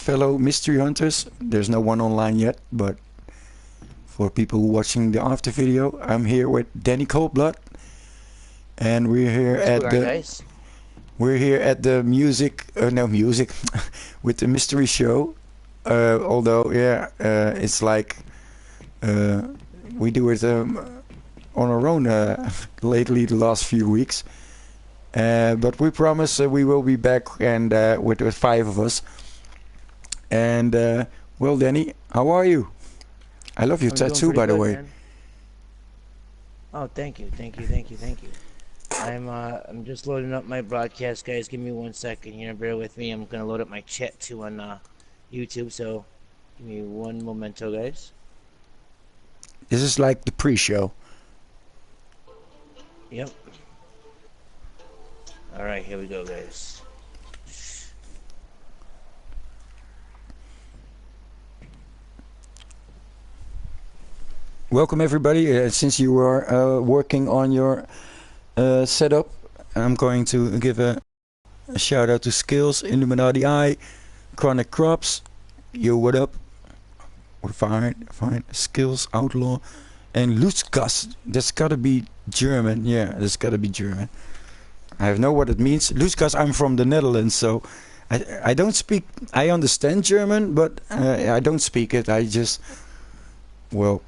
fellow mystery hunters. There's no one online yet, but for people watching the after video, I'm here with Danny Coldblood, and we're here at the music, with the mystery show. Although, it's like we do it on our own lately, the last few weeks. But we promise we will be back and with 5 of us. And well, Danny, how are you? I love your tattoo, by the way. Man. Oh, thank you. I'm just loading up my broadcast, guys. Give me 1 second here. Bear with me. I'm gonna load up my chat too on YouTube. So give me one momento, guys. This is like the pre-show. Yep. All right, here we go, guys. Welcome everybody. Since you are working on your setup, I'm going to give a shout out to Skills, Illuminati Eye, Chronic Crops. Yo, what up? We're fine. Skills, Outlaw, and Lutzgas. That's gotta be German. Yeah, that's gotta be German. I know what it means. Lutzgas, I'm from the Netherlands, so I don't speak. I understand German, but I don't speak it. I just, well,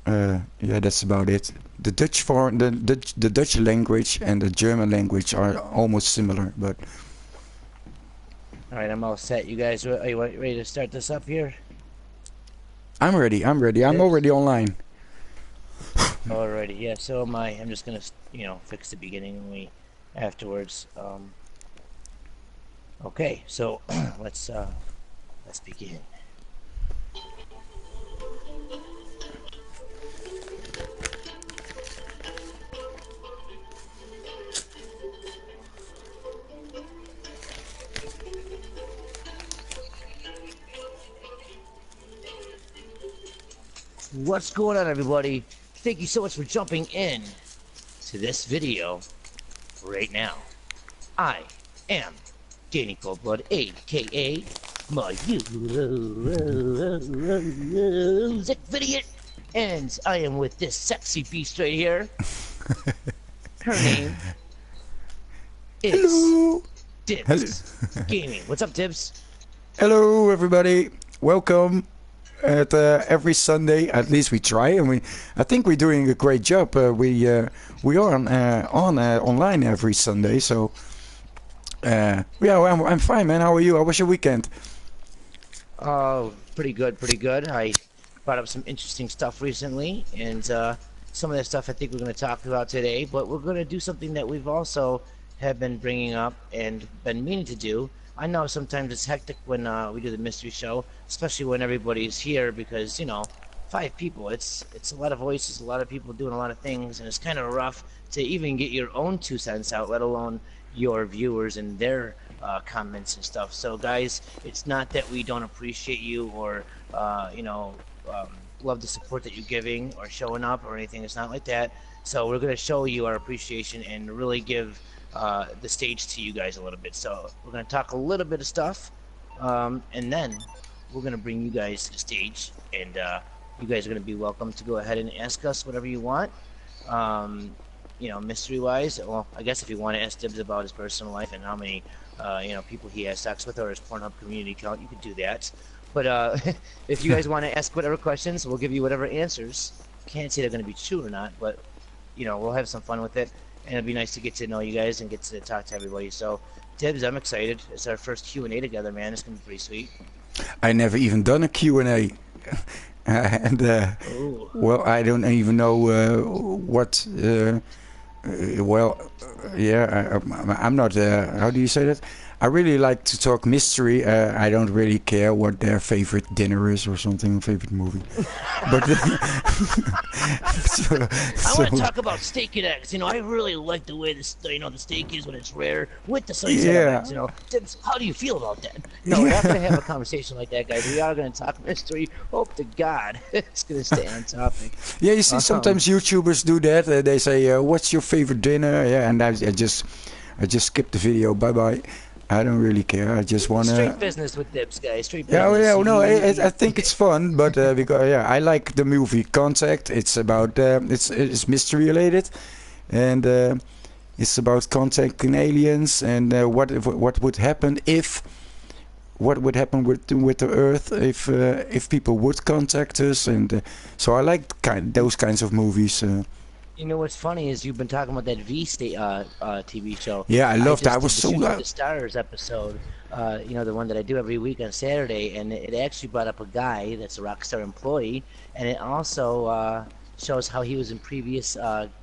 yeah, that's about it. The Dutch the Dutch language and the German language are almost similar, but. All right, I'm all set. You guys, are you ready to start this up here? I'm ready. I'm already online. Alrighty, yeah. So am I. I'm just gonna, fix the beginning and afterwards. Okay, so let's begin. What's going on, everybody? Thank you so much for jumping in to this video right now. I am Danny Coldblood, aka my music video, and I am with this sexy beast right here. Her name is Dibs Gaming. What's up, Dibs? Hello, everybody. Welcome. At every Sunday, at least we try, and I think we're doing a great job. We are on online every Sunday, so yeah, I'm fine, man. How are you? How was your weekend? Oh, pretty good. I brought up some interesting stuff recently, and some of that stuff I think we're going to talk about today. But we're going to do something that we've also have been bringing up and been meaning to do. I know sometimes it's hectic when we do the mystery show, especially when everybody's here, because 5 people, it's a lot of voices, a lot of people doing a lot of things, and it's kind of rough to even get your own 2 cents out, let alone your viewers and their comments and stuff. So guys, it's not that we don't appreciate you or love the support that you're giving or showing up or anything. It's not like that. So we're going to show you our appreciation and really give the stage to you guys a little bit. So we're going to talk a little bit of stuff, and then we're going to bring you guys to the stage, and you guys are going to be welcome to go ahead and ask us whatever you want, mystery wise. Well, I guess if you want to ask Dibs about his personal life and how many people he has sex with, or his Pornhub community account, you could do that. But if you guys want to ask whatever questions, we'll give you whatever answers. Can't say they're going to be true or not, but we'll have some fun with it. And it'd be nice to get to know you guys and get to talk to everybody. So, Dibs, I'm excited. It's our first Q&A together, man. It's going to be pretty sweet. I never even done a Q&A. And, well, I don't even know what... I'm not... how do you say that? I really like to talk mystery. I don't really care what their favorite dinner is or something, favorite movie. But I want to talk about steak and eggs. I really like the way the steak is when it's rare with the sliced eggs. Dibs, how do you feel about that? No, we're not going to have a conversation like that, guys. We are going to talk mystery. Hope to God it's going to stay on topic. Yeah, you see, sometimes YouTubers do that. They say, "What's your favorite dinner?" Yeah, and I just skip the video. Bye bye. I don't really care. I just Straight wanna. business with Dibs, guys. Straight Yeah, oh, business. yeah, no, I think it's fun, but because yeah, I like the movie Contact. It's about it's mystery related, and it's about contacting aliens and what would happen if what would happen with the Earth if people would contact us, and so I like those kinds of movies. You know what's funny is you've been talking about that TV show. Yeah, I I loved. I just was did the so Shooting for the Stars episode. The one that I do every week on Saturday, and it actually brought up a guy that's a Rockstar employee, and it also shows how he was in previous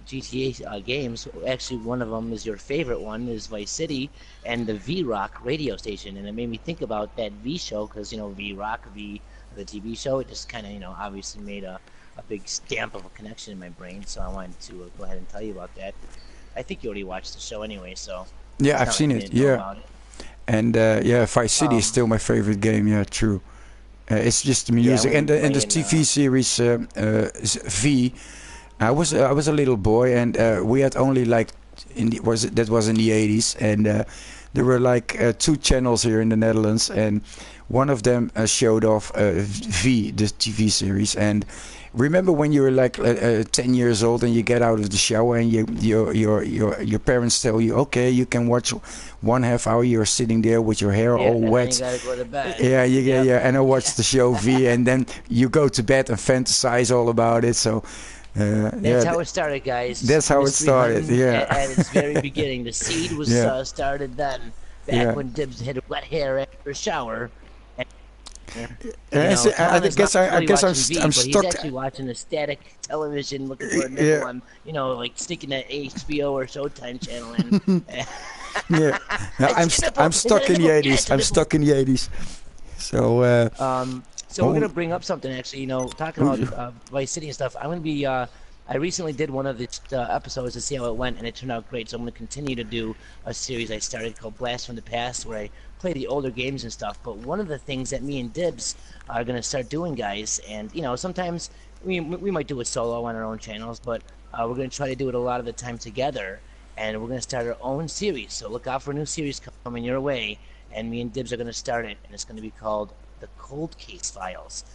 GTA games. Actually, one of them is your favorite one, is Vice City, and the V Rock radio station, and it made me think about that V show because V Rock V the TV show. It just kind of obviously made a big stamp of a connection in my brain, so I wanted to go ahead and tell you about that. I think you already watched the show anyway, so yeah, it's I've not like seen you it. didn't know Yeah, about it. and yeah, Vice City is Um, still my favorite game. Yeah, true. It's just the yeah, I'm music gonna and be the playing. TV series V. I was a little boy, and we had only like that was in the 80s, and there were like two channels here in the Netherlands, and one of them showed off V, the TV series. And remember when you were like 10 years old and you get out of the shower and your parents tell you, okay, you can watch 1/2 hour. You're sitting there with your hair Yeah, all and then you wet. gotta go to bed. Yeah, Yep. yeah, and I watched the show V, and then you go to bed and fantasize all about it. So, That's yeah, how it started, guys. that's how it Mystery started. hunting Yeah, at its very beginning. The seed was yeah, started then, back yeah. when Dibs had wet hair after a shower. And, I Colin is not guess I really guess watching V, I'm but he's stuck. actually watching a static television, looking for a nickel Yeah, on, like sticking that HBO or Showtime channel in. yeah. No, It's a nipple. I'm Is it stuck a in the nipple? Yeah, 80s. it's a I'm nipple. stuck in the 80s. So, So we're oh, gonna bring up something actually. Talking oh, about Vice City and stuff. I'm gonna be. I recently did one of the episodes to see how it went, and it turned out great. So I'm gonna continue to do a series I started called Blast from the Past, where I play the older games and stuff. But one of the things that me and Dibs are gonna start doing, guys, and sometimes we might do it solo on our own channels, but we're gonna try to do it a lot of the time together. And we're gonna start our own series. So look out for a new series coming your way. And me and Dibs are gonna start it, and it's gonna be called the Cold Case Files.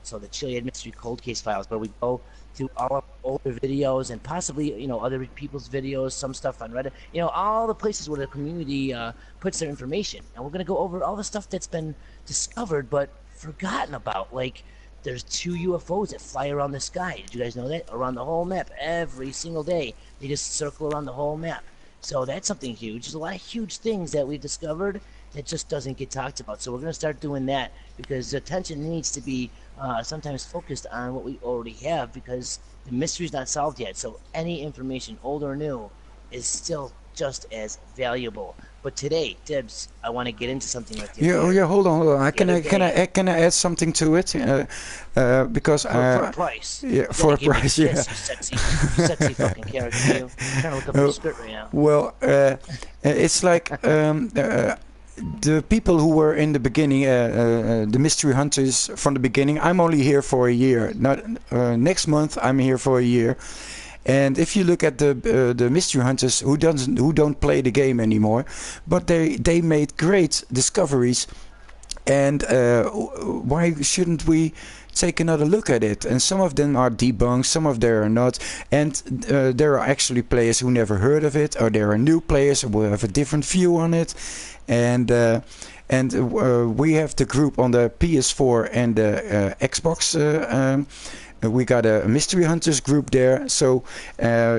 So the Chilean Mystery Cold Case Files, where we go through all of older videos and possibly other people's videos, some stuff on Reddit, all the places where the community puts their information, and we're gonna go over all the stuff that's been discovered but forgotten about. Like there's two UFOs that fly around the sky. Did you guys know that? Around the whole map every single day. They just circle around the whole map. So that's something huge. There's a lot of huge things that we discovered that just doesn't get talked about. So we're going to start doing that because attention needs to be sometimes focused on what we already have because the mystery's not solved yet. So any information, old or new, is still just as valuable. But today, Dibs, I want to get into something with you yeah, oh here. yeah. Hold on, hold on. The other day, Can I add something to it? Because for a price, yeah, you for gotta a give me price, this, yeah. you sexy fucking character. You. I'm trying to look up your Uh, skirt right now. well, it's like the people who were in the beginning, the mystery hunters from the beginning. I'm only here for a year. Not next month. I'm here for a year. And if you look at the mystery hunters who don't play the game anymore, but they made great discoveries, and why shouldn't we take another look at it? And some of them are debunked, some of them are not, and there are actually players who never heard of it, or there are new players who will have a different view on it, and. We have the group on the PS4 and the Xbox. We got a mystery hunters group there, so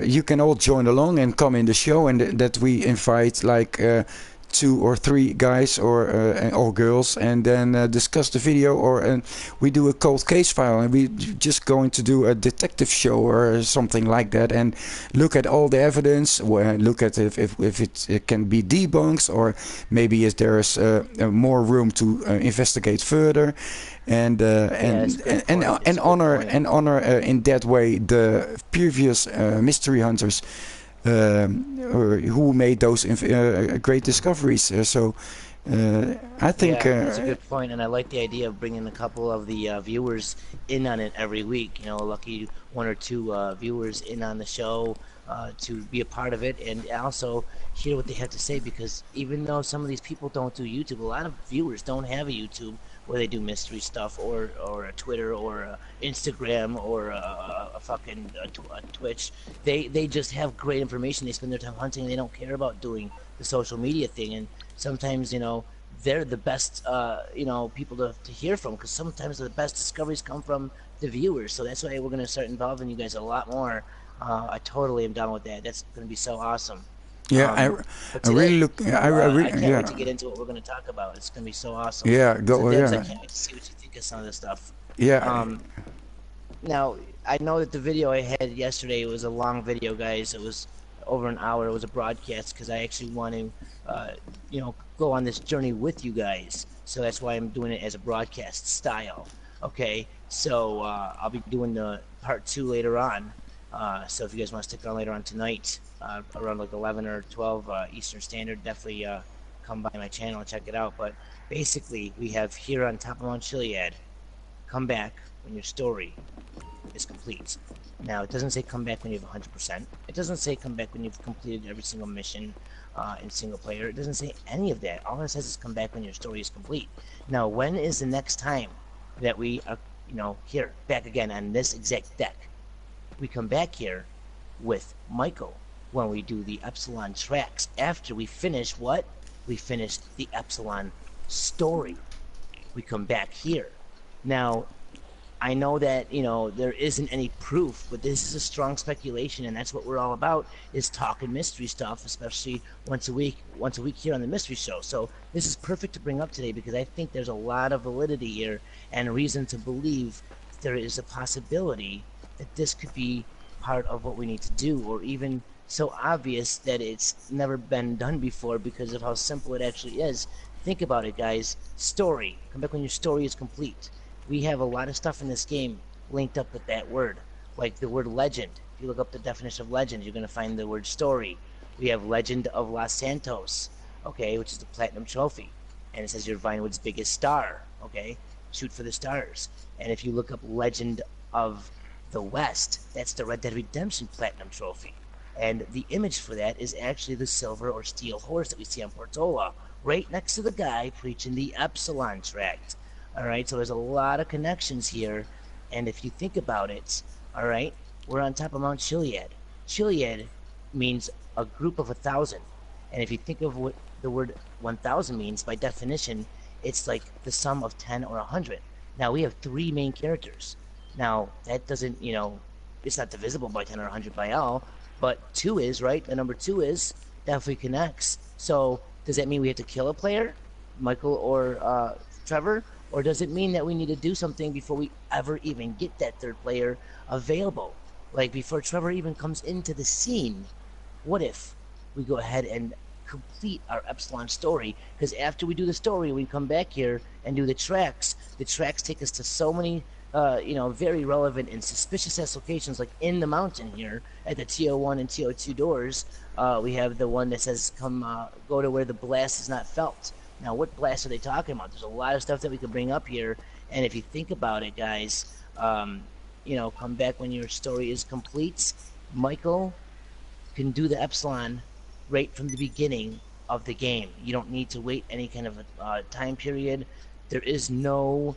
you can all join along and come in the show, and that we invite like 2 or 3 guys or girls, and then discuss the video, or we do a cold case file, and we just going to do a detective show or something like that, and look at all the evidence, look at if it can be debunked, or maybe if there is more room to investigate further, and Yeah, it's a good point. It's a good point. honor in that way the previous mystery hunters who made those great discoveries. I think, Yeah, that's a good point, and I like the idea of bringing a couple of the viewers in on it every week. A lucky 1 or 2 viewers in on the show. to be a part of it and also hear what they have to say, because even though some of these people don't do YouTube, a lot of viewers don't have a YouTube where they do mystery stuff, or a Twitter, or a Instagram, or a fucking a Twitch. They just have great information. They spend their time hunting. They don't care about doing the social media thing, and sometimes they're the best people to hear from, because sometimes the best discoveries come from the viewers. So that's why we're going to start involving you guys a lot more. I totally am down with that. That's going to be so awesome. Yeah, But I really today, look. I I really, can't wait yeah, to get into what we're going to talk about. It's going to be so awesome. yeah, So, go, Debs, I yeah, can't wait to see what you think of some of this stuff. yeah, Um, Now, I know that the video I had yesterday was a long video, guys. It was over an hour. It was a broadcast because I actually want to, go on this journey with you guys. So that's why I'm doing it as a broadcast style. Okay, so I'll be doing the part 2 later on. So if you guys want to stick around later on tonight, around like 11 or 12 Eastern Standard, definitely come by my channel and check it out. But basically, we have here on top of Mount Chiliad, come back when your story is complete. Now, it doesn't say come back when you have 100%. It doesn't say come back when you've completed every single mission in single player. It doesn't say any of that. All it says is come back when your story is complete. Now, when is the next time that we are, here, back again on this exact deck? We come back here with Michael when we do the Epsilon tracks. After we finish what? We finish the Epsilon story. We come back here. Now, I know that there isn't any proof, but this is a strong speculation, and that's what we're all about, is talking mystery stuff, especially once a week here on the mystery show. So this is perfect to bring up today, because I think there's a lot of validity here and reason to believe there is a possibility that this could be part of what we need to do, or even so obvious that it's never been done before because of how simple it actually is. Think about it, guys. Story. Come back when your story is complete. We have a lot of stuff in this game linked up with that word, like the word legend. If you look up the definition of legend, you're going to find the word story. We have Legend of Los Santos, okay, which is the platinum trophy, and it says you're Vinewood's biggest star, okay, shoot for the stars. And if you look up Legend of the West, that's the Red Dead Redemption platinum trophy, and the image for that is actually the silver or steel horse that we see on Portola, right next to the guy preaching the Epsilon tract. All right, so there's a lot of connections here, and if you think about it, all right, we're on top of Mount Chiliad. Chiliad means a group of 1,000, and if you think of what the word 1,000 means, by definition, it's like the sum of 10 or 100. Now, we have 3 main characters. Now, that doesn't, it's not divisible by 10 or 100 by all, but 2 is, right? The number 2 is, definitely connects. So, does that mean we have to kill a player, Michael or Trevor? Or does it mean that we need to do something before we ever even get that 3rd player available? Like before Trevor even comes into the scene, what if we go ahead and complete our Epsilon story? Because after we do the story, we come back here and do the tracks. The tracks take us to so many, very relevant and suspicious ass locations, like in the mountain here at the TO1 and TO2 doors. We have the one that says go to where the blast is not felt. Now, what blast are they talking about? There's a lot of stuff that we could bring up here, and if you think about it, guys, come back when your story is complete. Michael can do the Epsilon right from the beginning of the game. You don't need to wait any kind of time period. There is no,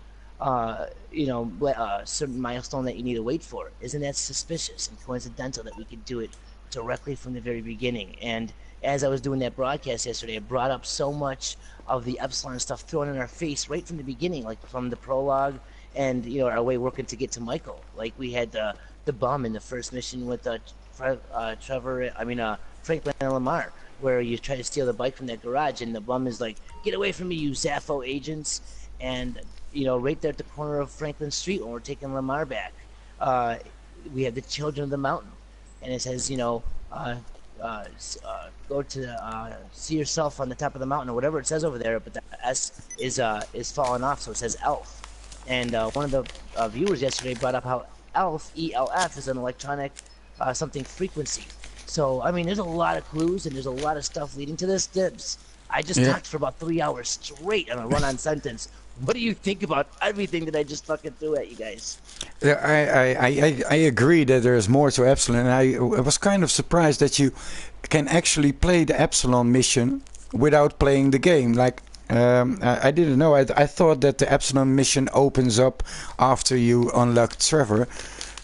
certain milestone that you need to wait for. Isn't that suspicious and coincidental that we could do it directly from the very beginning? And as I was doing that broadcast yesterday, I brought up so much of the Epsilon stuff thrown in our face right from the beginning, like from the prologue and our way working to get to Michael. Like we had the bum in the first mission with Franklin and Lamar, where you try to steal the bike from that garage, and the bum is like, "Get away from me, you Zaffo agents!" And right there at the corner of Franklin Street when we're taking Lamar back, we have the Children of the Mountain, and it says, go to see yourself on the top of the mountain or whatever it says over there, but the S is falling off, so it says elf. And one of the viewers yesterday brought up how elf, ELF, is an electronic something frequency. So I mean, there's a lot of clues and there's a lot of stuff leading to this. Dibs. I just yeah, talked for about 3 hours straight on a run-on sentence. What do you think about everything that I just fucking threw at you guys? Yeah, I agree that there is more to Epsilon. And I was kind of surprised that you can actually play the Epsilon mission without playing the game. Like, I didn't know. I thought that the Epsilon mission opens up after you unlock Trevor,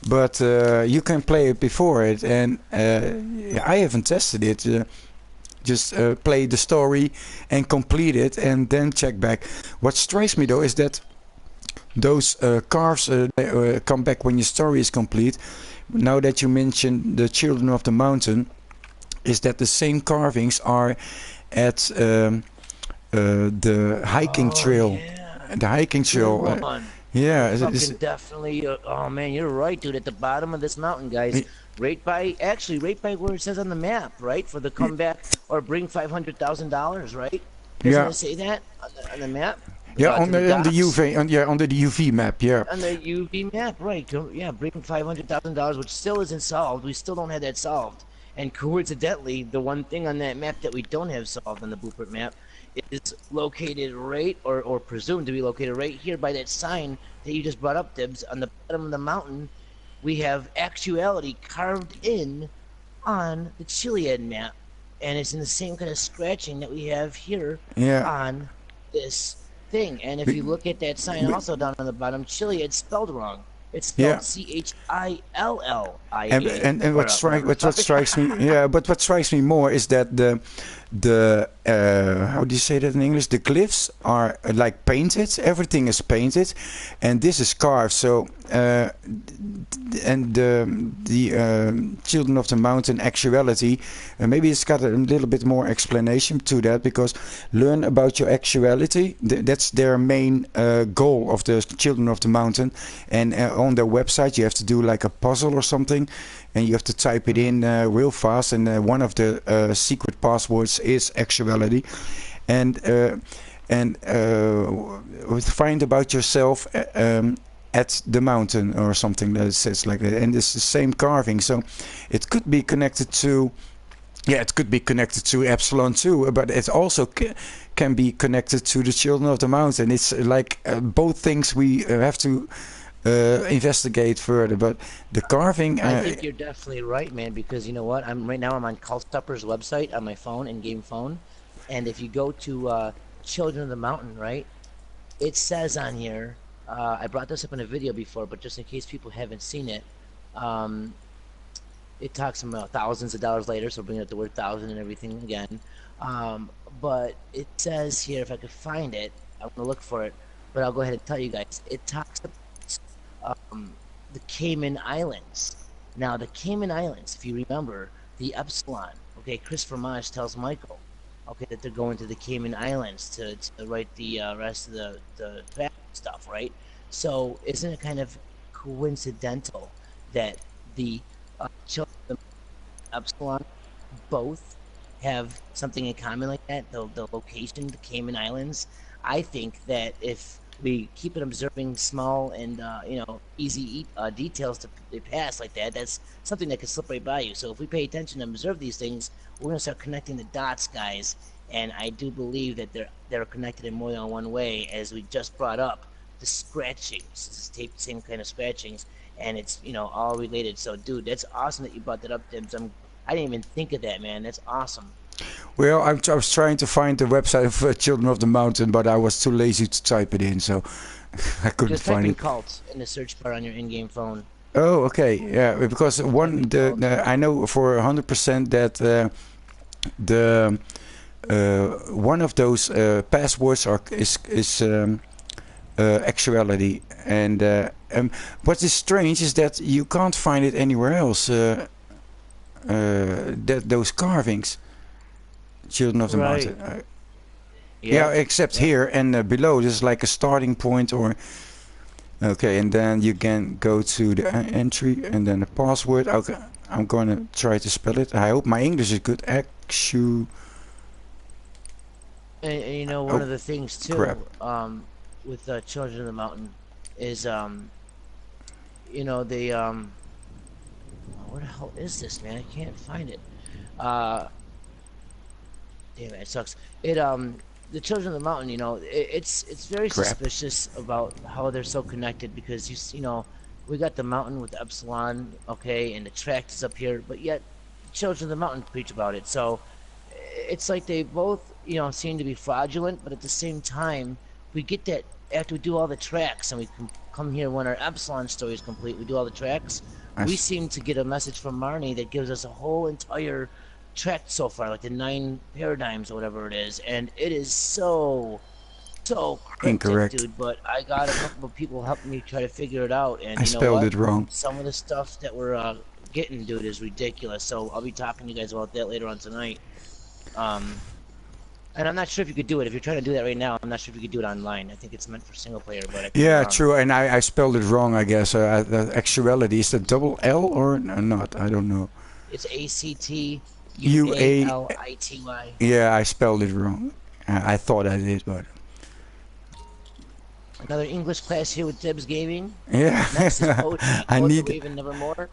but you can play it before it. And I haven't tested it. Just play the story and complete it, and then check back. What strikes me though is that those carves come back when your story is complete. Now that you mentioned the Children of the Mountain, is that the same carvings are at the hiking Oh trail? yeah, The hiking good trail. one. Yeah, Fucking definitely. Oh man, you're right, dude. At the bottom of this mountain, guys, right by actually right by where it says on the map, right, for the comeback or bring $500,000, right? Doesn't yeah, it say that on the map yeah. to the On the docks? UV, yeah, on the UV map. Yeah, On the UV map, right? Yeah, bring $500,000, which still isn't solved. We still don't have that solved. And coincidentally, the one thing on that map that we don't have solved on the blueprint map is located right, or presumed to be located right here by that sign that you just brought up, Dibs. On the bottom of the mountain, we have actuality carved in on the Chiliad map, and it's in the same kind of scratching that we have here yeah. on this thing. And if Be- you look at that sign be- also down on the bottom, Chiliad spelled wrong. It's yeah. spelled Chillia, And or whatever the what fuck. strikes me, yeah, but what strikes me more is that the how do you say that in English? The glyphs are like painted. Everything is painted, and this is carved. So and the Children of the Mountain actuality, maybe it's got a little bit more explanation to that, because learn about your actuality. That's their main goal of the Children of the Mountain, and on their website you have to do like a puzzle or something, and you have to type it in real fast, and one of the secret passwords is actuality, and find about yourself at the mountain or something that says like that, and it's the same carving, so it could be connected to, yeah, it could be connected to Epsilon too, but it also can be connected to the Children of the Mountain. It's like both things we have to investigate further, but the carving. I think you're definitely right, man, because you know what? I'm on Cultstopper's website on my phone, in-game phone, and if you go to Children of the Mountain, right, it says on here, I brought this up in a video before, but just in case people haven't seen it, um, it talks about thousands of dollars later, so bringing up the word thousand and everything again. Um, but it says here, if I could find it, I'm gonna look for it, but I'll go ahead and tell you guys. It talks about the Cayman Islands. Now, the Cayman Islands, if you remember, the Epsilon, okay, Chris Fromage tells Michael, okay, that they're going to the Cayman Islands to write the rest of the stuff, right? So, isn't it kind of coincidental that the children of Epsilon both have something in common like that? The location, the Cayman Islands. I think that if we keep it observing small and easy details to pass like that, that's something that can slip right by you. So if we pay attention and observe these things, we're gonna start connecting the dots, guys. And I do believe that they're connected in more than one way, as we just brought up the scratchings, the same kind of scratchings, and it's all related. So, dude, that's awesome that you brought that up, Dibs. I didn't even think of that, man. That's awesome. Well, I was trying to find the website of Children of the Mountain, but I was too lazy to type it in, so I couldn't Just type find in it. cult in the search bar on your in-game phone. Oh, okay, yeah, because Just type in cult. I know for 100% that the one of those passwords is actuality, and what is strange is that you can't find it anywhere else. That those carvings, Children of the Right. Mountain. Yeah, Yep. except Yep. here and below. There's like a starting point, or okay, and then you can go to the entry and then the password. Okay, I'm gonna try to spell it. I hope my English is good. And one Oh of the things crap! too, with Children of the Mountain, is they where the hell is this, man? I can't find it. Uh, Damn it, it sucks. It the Children of the Mountain, it's very Crap. suspicious about how they're so connected because we got the mountain with Epsilon, okay, and the tract is up here, but yet Children of the Mountain preach about it. So it's like they both, seem to be fraudulent, but at the same time, we get that after we do all the tracks and we come here when our Epsilon story is complete, we do all the tracks, I we s- seem to get a message from Marnie that gives us a whole entire track so far, like the 9 paradigms or whatever it is, and it is so cryptic, Incorrect. dude. But I got a couple of people helping me try to figure it out, and I you know spelled what? it wrong. Some of the stuff that we're getting, dude, is ridiculous. So I'll be talking to you guys about that later on tonight. Um, and I'm not sure if you could do it. If you're trying to do that right now, I'm not sure if you could do it online. I think it's meant for single player, but I could be Yeah, wrong. true. And I spelled it wrong, I guess. The actuality is it double L or not? I don't know. It's ACT U A. UALITY. Yeah, I spelled it wrong. I thought I did, but Another English class here with Dibs Gaming. Next is yeah, poetry, I poetry need. Raven Nevermore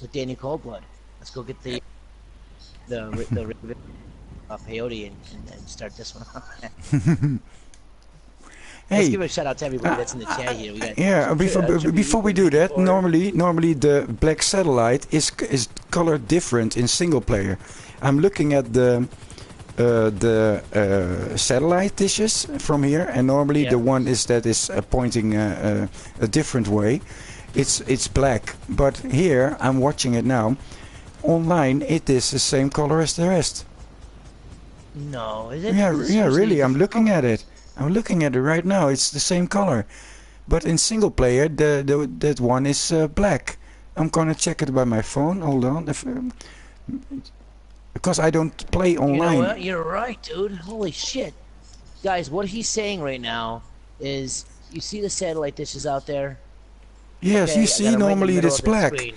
with Danny Coldblood. Let's go get the Raven peyote and start this one off. Let's Hey, give a shout out to everybody that's in the chat here. We got yeah. Before we do that, normally the black satellite is colored different in single player. I'm looking at the satellite dishes from here, and normally yeah. the one that is pointing a different way. It's black, but here I'm watching it now. Online, it is the same color as the rest. No, is it? Yeah, Is it yeah, seriously a really. I'm different looking color? at it. I'm looking at it right now. It's the same color, but in single player, that one is black. I'm gonna check it by my phone. Hold on, because I don't play You know online. what? You're right, dude. Holy shit, guys! What he's saying right now is, you see the satellite dishes out there? Yes, you Okay, I got see, them right in the normally middle it's of the black. screen.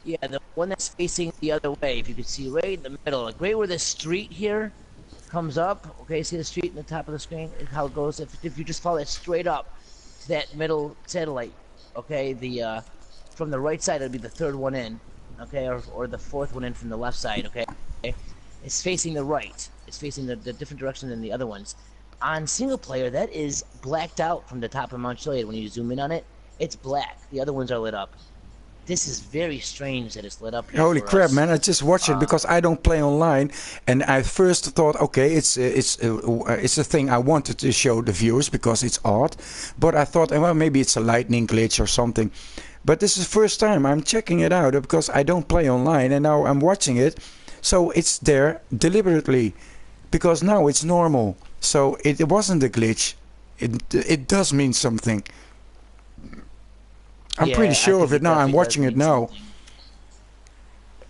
Yeah, the one that's facing the other way. If you could see right in the middle, like right where the street here comes up. Okay, see the street in the top of the screen? How it goes. If you just follow it straight up to that middle satellite, okay, the from the right side it'll be the third one in, okay, or the fourth one in from the left side, okay. It's facing the right. It's facing the different direction than the other ones. On single player, that is blacked out from the top of Mount Chiliad. When you zoom in on it, it's black. The other ones are lit up. This is very strange that it's lit up here Holy for crap, us. man! I just watched it because I don't play online, and I first thought, okay, it's a thing I wanted to show the viewers because it's odd, but I thought, well, maybe it's a lightning glitch or something. But this is the first time I'm checking it out because I don't play online, and now I'm watching it, so it's there deliberately because now it's normal. So it wasn't a glitch. It does mean something. I'm pretty Yeah, I sure of think it it now. I'm definitely does watching it mean now. something.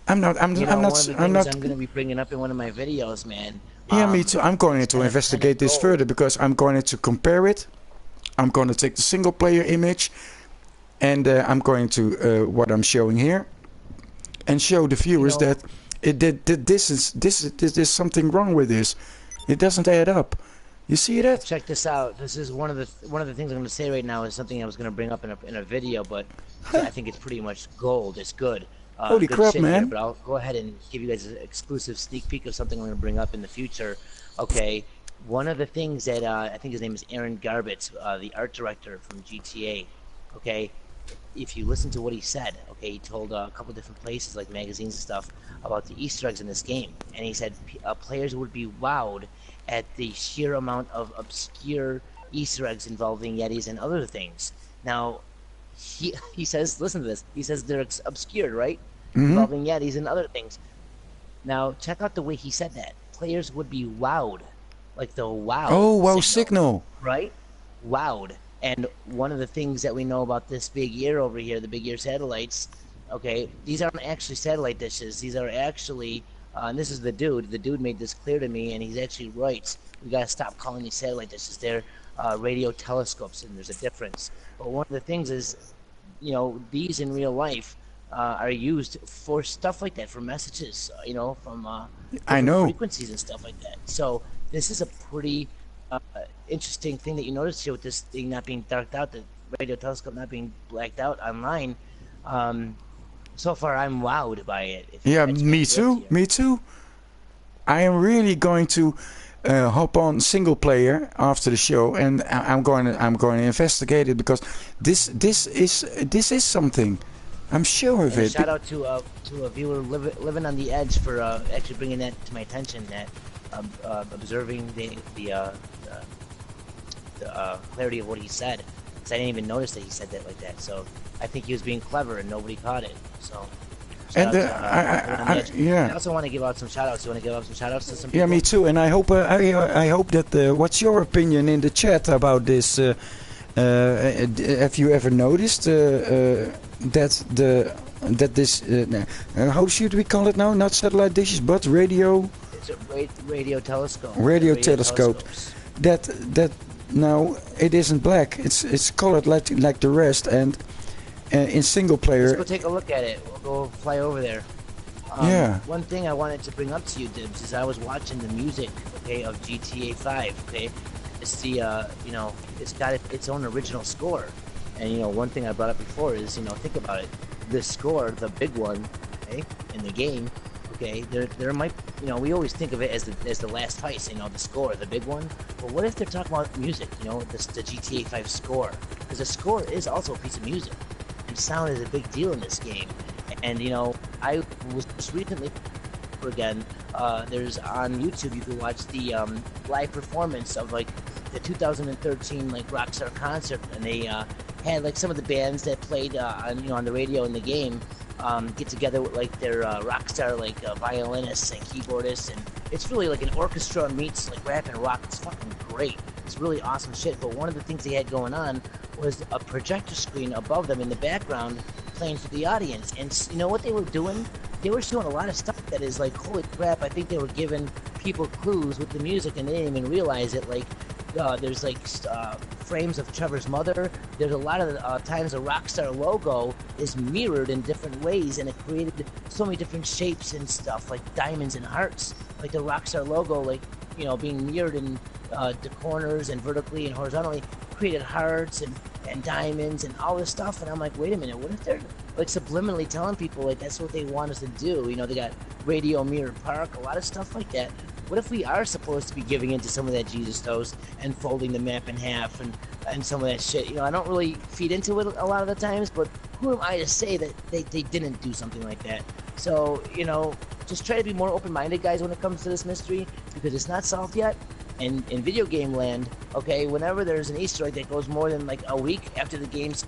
I'm not. I'm One of not. the I'm things not. I'm going to be bringing up in one of my videos, man, Yeah, me too. I'm going is to kind of investigate this gold. further because I'm going to compare it. I'm going to take the single player image and I'm going to what I'm showing here and show the You viewers know, that this is something wrong with this. It doesn't add up. You see that? check this out. This is one of the things I'm going to say right now is something I was going to bring up in a video, but I think it's pretty much gold. It's good. Holy Good crap, shit here. man! But I'll go ahead and give you guys an exclusive sneak peek of something I'm going to bring up in the future. Okay. One of the things that I think his name is Aaron Garbett, the art director from GTA. Okay. If you listen to what he said, okay, he told a couple different places like magazines and stuff about the Easter eggs in this game, and he said players would be wowed at the sheer amount of obscure Easter eggs involving Yetis and other things. Now, he says, listen to this. He says they're obscure, right? Hmm. Involving Yetis and other things. Now, check out the way he said that. Players would be wowed, like the wow Oh, wow! signal, Signal. right? Wowed. And one of the things that we know about this big ear over here, the big ear satellites, okay, these aren't actually satellite dishes. These are actually, and this is the dude. The dude made this clear to me, and he's actually right. We got to stop calling these satellite dishes. They're radio telescopes, and there's a difference. But one of the things is, these in real life are used for stuff like that, for messages, from I different know. frequencies and stuff like that. So this is a pretty uh, interesting thing that you notice here with this thing not being darked out, the radio telescope not being blacked out online. Um, so far, I'm wowed by it. If you Yeah, catch my me drift too. here. Me too. I am really going to hop on single player after the show, and I'm going to investigate it, because this is something. I'm sure of And a it. shout out to a viewer living on the edge for actually bringing that to my attention. That observing the clarity of what he said, because I didn't even notice that he said that like that. So I think he was being clever and nobody caught it. So shout And out to living on the edge. yeah. I also want to give out some shout outs. You want to give out some shout outs to some Yeah, people? me too. And I hope I hope that what's your opinion in the chat about this? Have you ever noticed that this how should we call it now? Not satellite dishes, but It's a radio telescope. radio Radio telescope. telescopes. That now it isn't black. It's colored like the rest, and in single Let's player. go take a look at it. We'll go fly over there. Yeah. One thing I wanted to bring up to you, Dibs, is I was watching the music, okay, of GTA 5, okay? It's the, it's got its own original score. And, one thing I brought up before is, think about it. The score, the big one, okay, in the game, okay, there might, we always think of it as the last heist, the score, the big one. But what if they're talking about music, the GTA 5 score? Because the score is also a piece of music. And sound is a big deal in this game. And I was just recently again. There's on YouTube you can watch the live performance of like the 2013 like Rockstar concert, and they had like some of the bands that played on the radio in the game get together with like their Rockstar like violinists and keyboardists, and it's really like an orchestra meets like rap and rock. It's fucking great. It's really awesome shit. But one of the things they had going on was a projector screen above them in the background playing for the audience. And you know what they were doing? They were showing a lot of stuff that is like, holy crap, I think they were giving people clues with the music and they didn't even realize it. Like, there's like frames of Trevor's mother. There's a lot of times the Rockstar logo is mirrored in different ways, and it created so many different shapes and stuff, like diamonds and hearts. Like the Rockstar logo, like, being mirrored in the corners and vertically and horizontally, created hearts and diamonds and all this stuff. And I'm like, wait a minute, what if they're like subliminally telling people like that's what they want us to do? They got Radio Mirror Park, a lot of stuff like that. What if we are supposed to be giving into some of that Jesus toast and folding the map in half and some of that shit? I don't really feed into it a lot of the times, but who am I to say that they didn't do something like that? So, just try to be more open-minded, guys, when it comes to this mystery, because it's not solved yet. And in video game land, okay, whenever there's an Easter egg that goes more than like a week after the game's,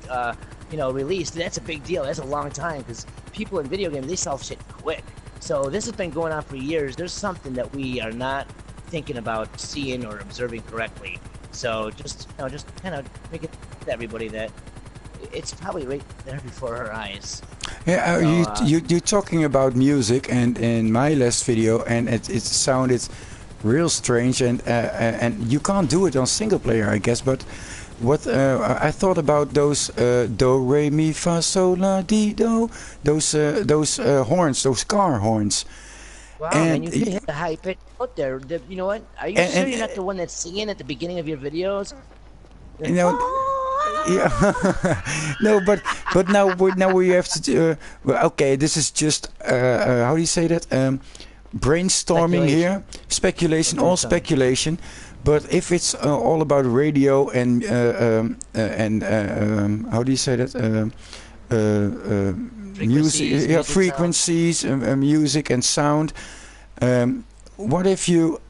released, that's a big deal. That's a long time, because people in video games, they solve shit quick. So this has been going on for years. There's something that we are not thinking about seeing or observing correctly. So just kind of make it to everybody that it's probably right there before our eyes. Yeah, So, you're talking about music, and in my last video, and it sounded real strange, and you can't do it on single player, I guess. But what I thought about those do re mi fa sol la di do, those horns, those car horns. wow, And man, you could hit the high pitch out there. You know what? Are you sure you're not the one that's singing at the beginning of your videos? you know, yeah, no, but now we have to do. Well, okay, this is just how do you say that? Brainstorming here, speculation, all speculation. But if it's all about radio and how do you say that? Music, yeah, frequencies, music and sound. What if you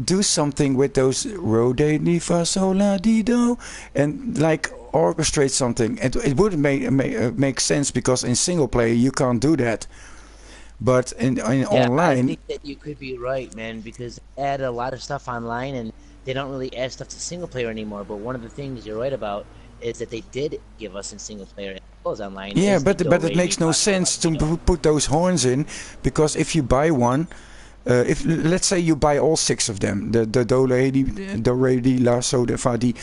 do something with those ro de mi fa sol la di do and like orchestrate something? It would make sense, because in single player you can't do that. But in online, I think that you could be right, man, because they add a lot of stuff online and they don't really add stuff to single player anymore. But one of the things you're right about is that they did give us in single player as well as online. yeah, is the but do, it re, makes mi, no fa, sol, la, sense ti, to do. put those horns in, because if you buy one, if let's say you buy all 6 of them, the do re di, la so de fa di,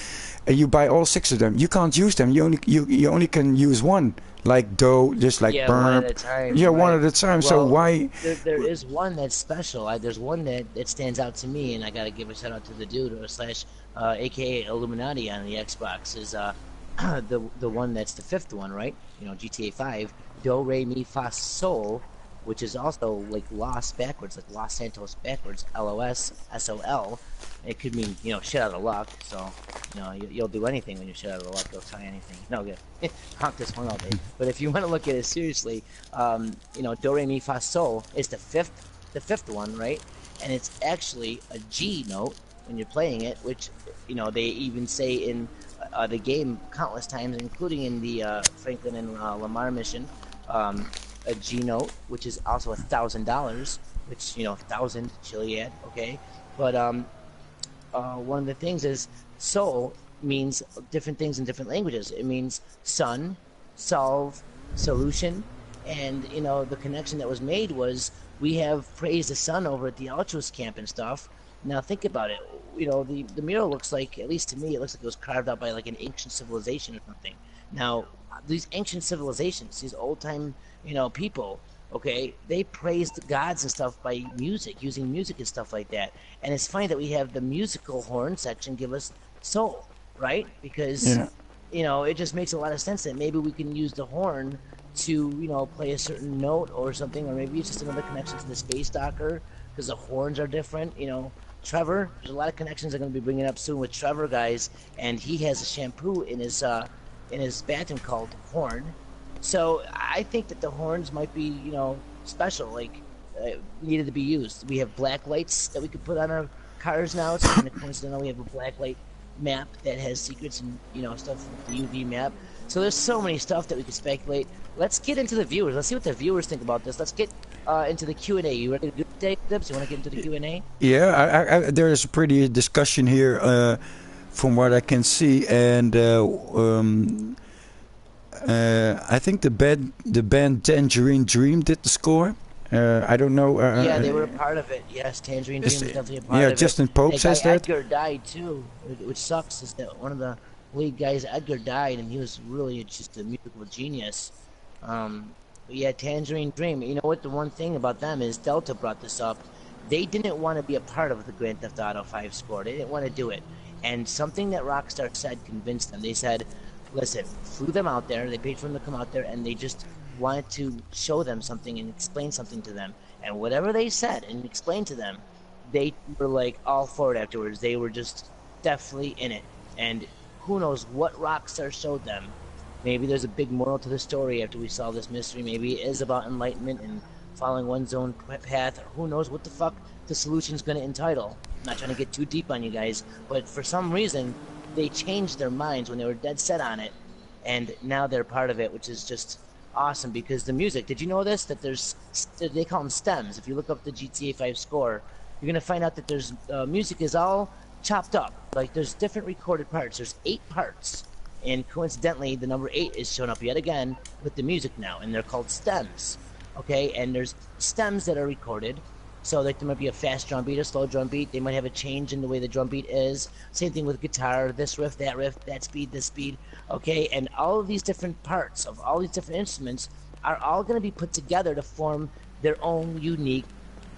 and you buy all 6 of them, you can't use them. You only can use one, like do, just like Yeah, burp. one at a time. Yeah, one Right. at a time. So Well, why? there is one that's special. There's one that stands out to me, and I gotta give a shout out to the dude or slash, aka Illuminati on the Xbox is the one that's the 5th one, right? GTA 5, do re mi fa sol which is also like Los backwards, like Los Santos backwards, LOSSOL. It could mean, shit out of luck. So, you'll do anything when you're shit out of luck. You'll try anything. No, good. Honk this horn all day. But if you want to look at it seriously, do re mi fa sol is the fifth one, right? And it's actually a G note when you're playing it, which they even say in the game countless times, including in the Franklin and Lamar mission, a G note, which is also $1,000, which thousand Chiliad, okay. But one of the things is sol means different things in different languages. It means sun, solve, solution, and the connection that was made was we have praised the sun over at the altruist camp and stuff. Now think about it. The mural looks like, at least to me, it looks like it was carved out by like an ancient civilization or something. Now these ancient civilizations, these old time people, okay, they praised gods and stuff by music, using music and stuff like that. And it's funny that we have the musical horn section give us soul, right? Because Yeah. it just makes a lot of sense that maybe we can use the horn to play a certain note or something, or maybe it's just another connection to the space docker because the horns are different. Trevor, there's a lot of connections I'm going to be bringing up soon with Trevor, guys, and he has a shampoo in his bathroom called Horn. So I think that the horns might be, special, like needed to be used. We have black lights that we could put on our cars now. It's kind of coincidental. We have a black light map that has secrets and stuff with the UV map. So there's so many stuff that we could speculate. Let's get into the viewers. Let's see what the viewers think about this. Let's get into the Q&A. You ready to do it, Dibs? You want to get into the Q&A? Yeah, there is a pretty discussion here from what I can see, and I think the band Tangerine Dream did the score. I don't know. Yeah, they were a part of it. Yes, Tangerine Dream was definitely a part yeah, of it. Justin Pope That says guy that. Edgar died too, which sucks. Is that one of the lead guys, Edgar, died, and he was really just a musical genius. But yeah, Tangerine Dream. You know what? The one thing about them is Delta brought this up. They didn't want to be a part of the Grand Theft Auto 5 score. They didn't want to do it. And something that Rockstar said convinced them. They said, listen, flew them out there. They paid for them to come out there, and they just wanted to show them something and explain something to them. And whatever they said and explained to them, they were like all for it afterwards. They were just definitely in it. And who knows what Rockstar showed them. Maybe there's a big moral to the story after we solve this mystery. Maybe it is about enlightenment and following one's own path, or who knows what the fuck the solution's going to entitle. I'm not trying to get too deep on you guys, but for some reason, they changed their minds when they were dead set on it, and now they're part of it, which is just awesome. Because the music, did you know this? That they call them stems. If you look up the GTA 5 score, you're going to find out that there's music is all chopped up. Like there's different recorded parts. There's 8 parts. And coincidentally, the number 8 is shown up yet again with the music now, and they're called stems. Okay, and there's stems that are recorded. So like there might be a fast drum beat, a slow drum beat. They might have a change in the way the drum beat is. Same thing with guitar, this riff, that speed, this speed. Okay, and all of these different parts of all these different instruments are all going to be put together to form their own unique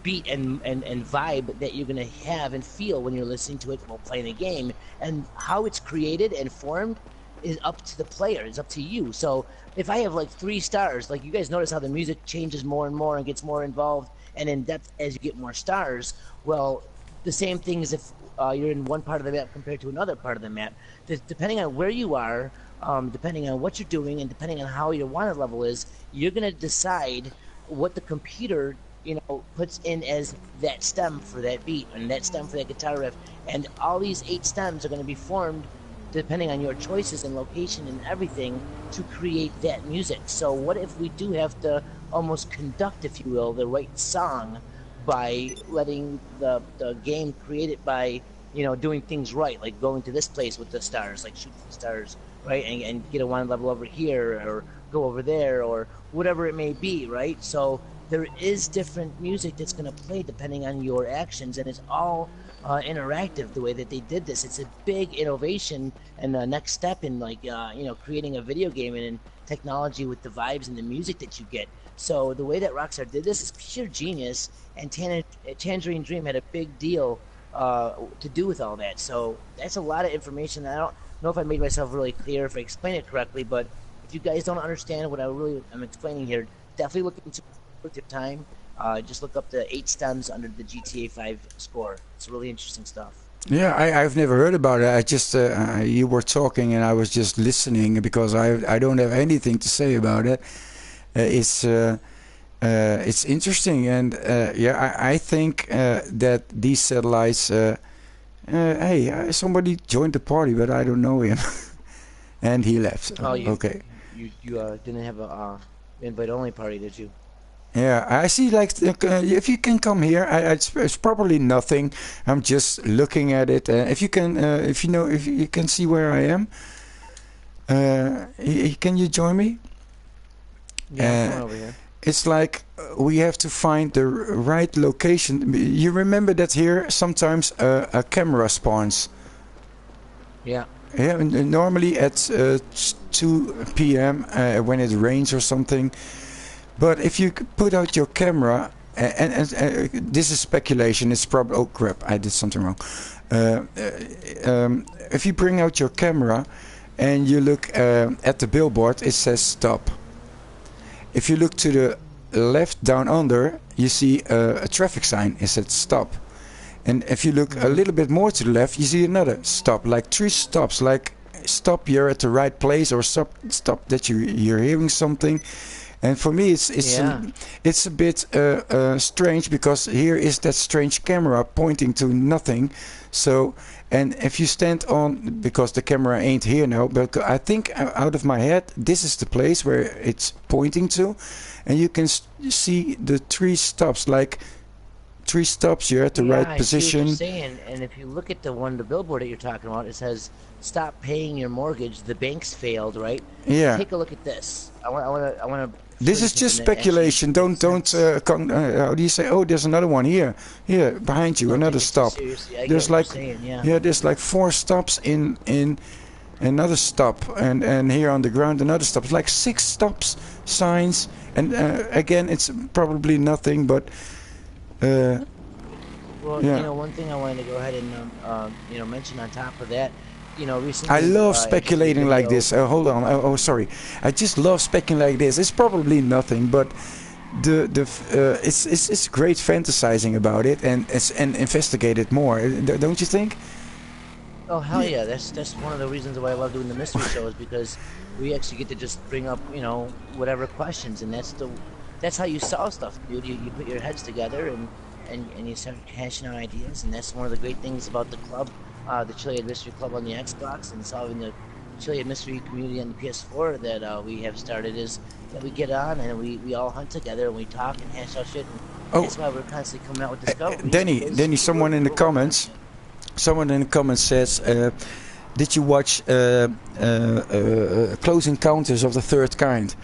beat and vibe that you're going to have and feel when you're listening to it while playing the game. And how it's created and formed is up to the player. It's up to you. So if I have like 3 stars, like you guys notice how the music changes more and more and gets more involved and in depth as you get more stars. Well, the same thing is if you're in one part of the map compared to another part of the map. Depending on where you are, depending on what you're doing, and depending on how your wanted level is, you're going to decide what the computer puts in as that stem for that beat and that stem for that guitar riff. And all these 8 stems are going to be formed depending on your choices and location and everything to create that music. So what if we do have to almost conduct, if you will, the right song by letting the game create it by, doing things right, like going to this place with the stars, like shoot the stars, right, and get a one level over here or go over there or whatever it may be, right? So there is different music that's going to play depending on your actions, and it's all interactive the way that they did this. It's a big innovation and the next step in creating a video game and in technology with the vibes and the music that you get. So the way that Rockstar did this is pure genius, and Tangerine Dream had a big deal to do with all that. So that's a lot of information. I don't know if I made myself really clear, if I explained it correctly, but if you guys don't understand what I'm explaining here, definitely look into worth your time. Just look up the 8 stems under the GTA 5 score. It's really interesting stuff. Yeah, I've never heard about it. I just you were talking and I was just listening because I don't have anything to say about it. It's interesting and yeah, I think that these satellites. Hey, somebody joined the party, but I don't know him, and he left. Oh, you Okay. you didn't have a invite only party, did you? Yeah, I see. Like, if you can come here, it's probably nothing. I'm just looking at it. If you can, if you can see where I am, can you join me? Yeah, I'm coming over here. It's like we have to find the right location. You remember that here sometimes a camera spawns. Yeah. Yeah, and normally at 2 p.m. When it rains or something. But if you put out your camera, this is speculation, it's probably, oh crap, I did something wrong. If you bring out your camera and you look at the billboard, it says stop. If you look to the left down under, you see a traffic sign, it says stop. And if you look a little bit more to the left, you see another stop, like 3 stops, like stop, you're at the right place, or stop that you're hearing something. And for me, it's a bit strange because here is that strange camera pointing to nothing. So, and if you stand on, because the camera ain't here now, but I think out of my head, this is the place where it's pointing to, and you can see the 3 stops, like 3 stops. You're at the right I see what position. you're saying. And if you look at the billboard that you're talking about, it says, "Stop paying your mortgage. The bank's failed." Right? Yeah. Take a look at this. I want to. This is just speculation. Don't how do you say? Oh, there's another one here. Here behind you, Don't another take it stop. seriously. I get There's what like you're saying, yeah. yeah, there's like 4 stops in another stop, and here on the ground another stop. It's like 6 stops signs, and again, it's probably nothing, but Well, yeah. one thing I wanted to go ahead and mention on top of that, recently I love interesting speculating like video. this. Hold on. Sorry. I just love speculating like this. It's probably nothing, but it's great fantasizing about it and investigate it more. Don't you think? Oh hell yeah, that's one of the reasons why I love doing the mystery shows, because we actually get to just bring up whatever questions, and that's how you solve stuff, dude. You put your heads together and you start hashing out ideas, and that's one of the great things about the club, the Chilean Mystery Club on the Xbox, and solving the Chilean Mystery community on the PS4 that we have started, is that we get on and we all hunt together and we talk and hash out shit, and that's why we're constantly coming out with discoveries. Danny, someone in the comments. Someone in the comments says, "Did you watch Close Encounters of the Third Kind?"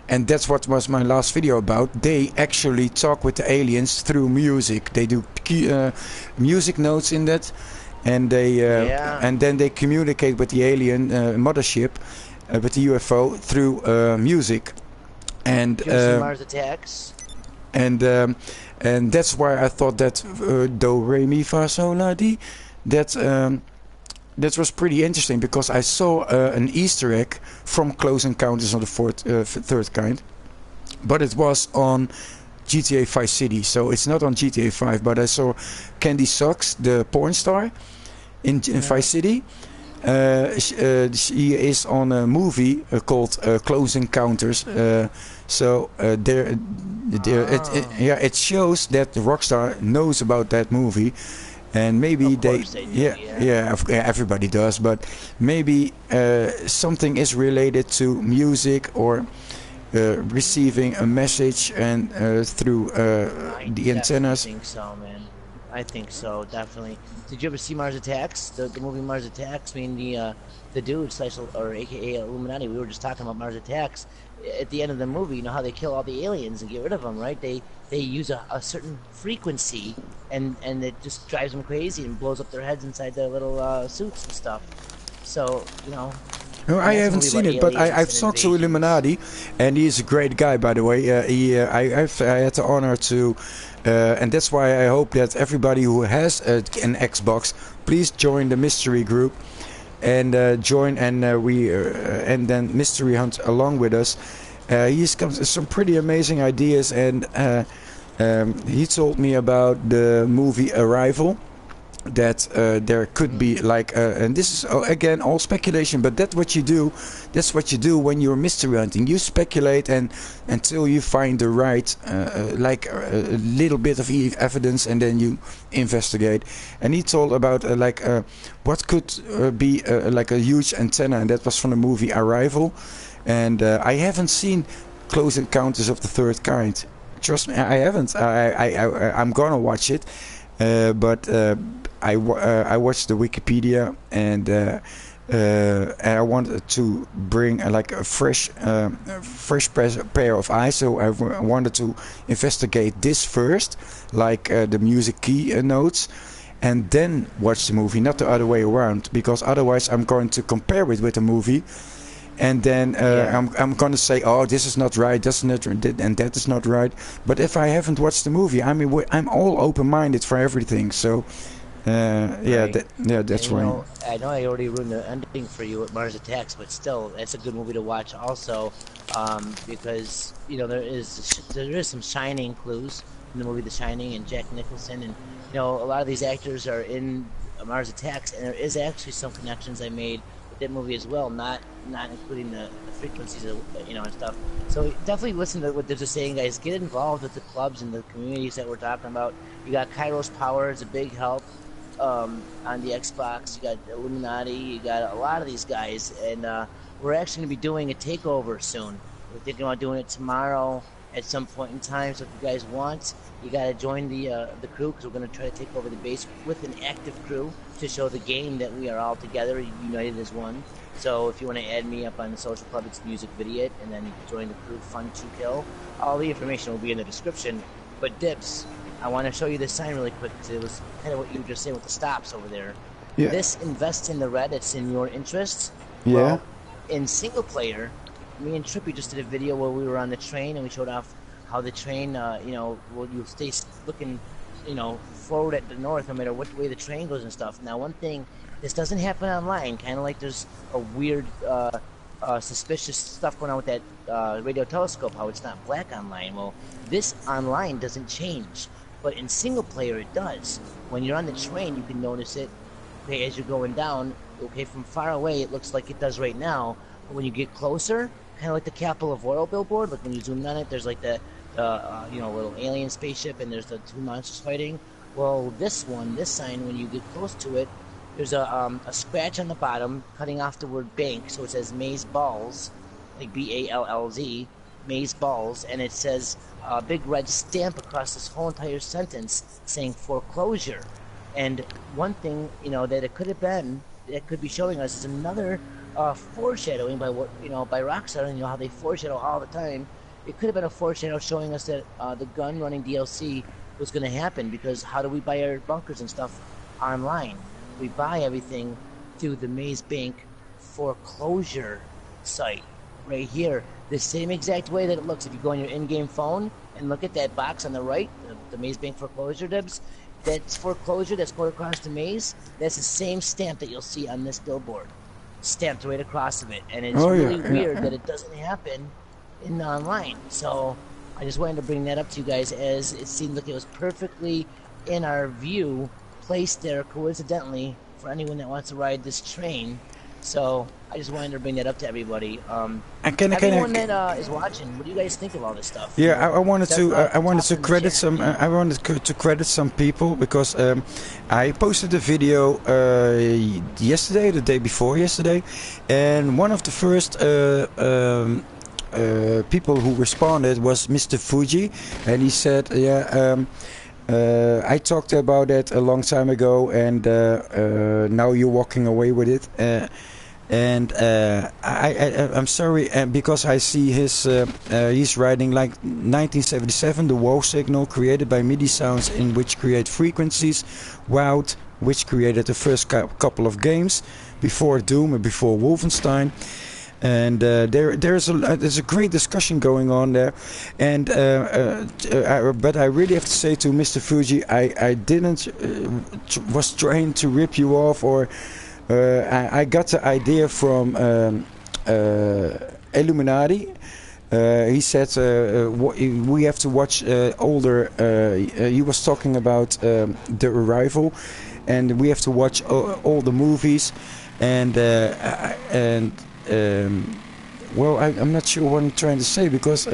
And that's what was my last video about. They actually talk with the aliens through music. They do music notes in that, and and then they communicate with the alien mothership, with the UFO through music. And Mars Attacks. And that's why I thought that do re mi fa sol la di, that was pretty interesting, because I saw an Easter egg from Close Encounters of the Third Kind, but it was on GTA 5 City, so it's not on GTA 5. But I saw Candy Socks, the porn star, in 5 City. She is on a movie called Close Encounters. It shows that Rockstar knows about that movie, and maybe they do, everybody does, but maybe something is related to music, or receiving a message and through the antennas. I think so, man. I think so, definitely. Did you ever see Mars Attacks? The movie Mars Attacks? I mean, the dude or AKA Illuminati. We were just talking about Mars Attacks. At the end of the movie, you know how they kill all the aliens and get rid of them, right? They use a certain frequency, and it just drives them crazy and blows up their heads inside their little suits and stuff. So No, I haven't seen it, but I've talked to Illuminati, and he's a great guy, by the way. I had the honor to, and that's why I hope that everybody who has an Xbox, please join the mystery group, and join, and and then mystery hunt along with us. He's come with some pretty amazing ideas, and he told me about the movie Arrival. That there could be like, and this is again all speculation, but that's what you do. That's what you do when you're mystery hunting. You speculate and until you find the right, like a little bit of evidence, and then you investigate. And he told about what could be like a huge antenna, and that was from the movie Arrival. And I haven't seen Close Encounters of the Third Kind. Trust me, I haven't. I'm gonna watch it, but. I watched the Wikipedia, and I wanted to bring like a fresh pair of eyes. So I wanted to investigate this first, like the music key notes, and then watch the movie, not the other way around, because otherwise I'm going to compare it with the movie. And then I'm gonna say, oh, this is not right, that's not, and that is not right. But if I haven't watched the movie, I'm all open-minded for everything. So. Right. That's And, right. I know I already ruined the ending for you at Mars Attacks, but still, that's a good movie to watch also, because there is some Shining clues in the movie The Shining, and Jack Nicholson, and a lot of these actors are in Mars Attacks, and there is actually some connections I made with that movie as well, not including the frequencies of, and stuff. So definitely listen to what they're saying, guys. Get involved with the clubs and the communities that we're talking about. You got Kairos Power, it's a big help. On the Xbox, you got Illuminati, you got a lot of these guys, and we're actually going to be doing a takeover soon. We're thinking about doing it tomorrow at some point in time, so if you guys want, you got to join the crew, because we're going to try to take over the base with an active crew to show the game that we are all together, united as one. So if you want to add me up on the social club, it's Music Vidiot, and then join the crew, Fun to Kill. All the information will be in the description, but Dips, I want to show you this sign really quick, because it was kind of what you were just saying with the stops over there. Yeah. This invests in the red. It's in your interest. Yeah. Well, in single player, me and Trippy just did a video where we were on the train, and we showed off how the train, well, you stay looking, forward at the north no matter which way the train goes and stuff. Now, one thing, this doesn't happen online, kind of like there's a weird, suspicious stuff going on with that radio telescope, how it's not black online. Well, this online doesn't change. But in single player, it does. When you're on the train, you can notice it. Okay, as you're going down, okay, from far away, it looks like it does right now. But when you get closer, kind of like the Capital of Oil billboard, like when you zoom in on it, there's like the little alien spaceship, and there's the two monsters fighting. Well, this sign, when you get close to it, there's a scratch on the bottom, cutting off the word bank, so it says Maze Balls, like Ballz, Maze Balls, and it says a big red stamp across this whole entire sentence saying foreclosure. And one thing, that it could have been, that could be showing us, is another foreshadowing by by Rockstar, and how they foreshadow all the time. It could have been a foreshadow showing us that the gun running DLC was going to happen, because how do we buy our bunkers and stuff online? We buy everything through the Maze Bank foreclosure site right here, the same exact way that it looks. If you go on your in-game phone and look at that box on the right, the Maze Bank foreclosure, Dibs, that's foreclosure that's going across the maze. That's the same stamp that you'll see on this billboard, stamped right across of it. And it's really weird that it doesn't happen in online. So I just wanted to bring that up to you guys, as it seemed like it was perfectly in our view, placed there coincidentally for anyone that wants to ride this train. So I just wanted to bring that up to everybody. Everyone that is watching, what do you guys think of all this stuff? Yeah, I wanted to credit some. I wanted to credit some people, because I posted a video yesterday, the day before yesterday, and one of the first people who responded was Mr. Fuji, and he said, I talked about that a long time ago, and now you're walking away with it. I'm sorry, because I see he's writing like 1977, the WoW signal created by MIDI sounds, in which create frequencies, WoW, which created the first couple of games before Doom and before Wolfenstein. And there's a great discussion going on there, and but I really have to say to Mr. Fuji, I didn't was trying to rip you off, or I got the idea from Illuminati, He said we have to watch older. He was talking about the Arrival, and we have to watch all the movies, and well, I'm not sure what I'm trying to say because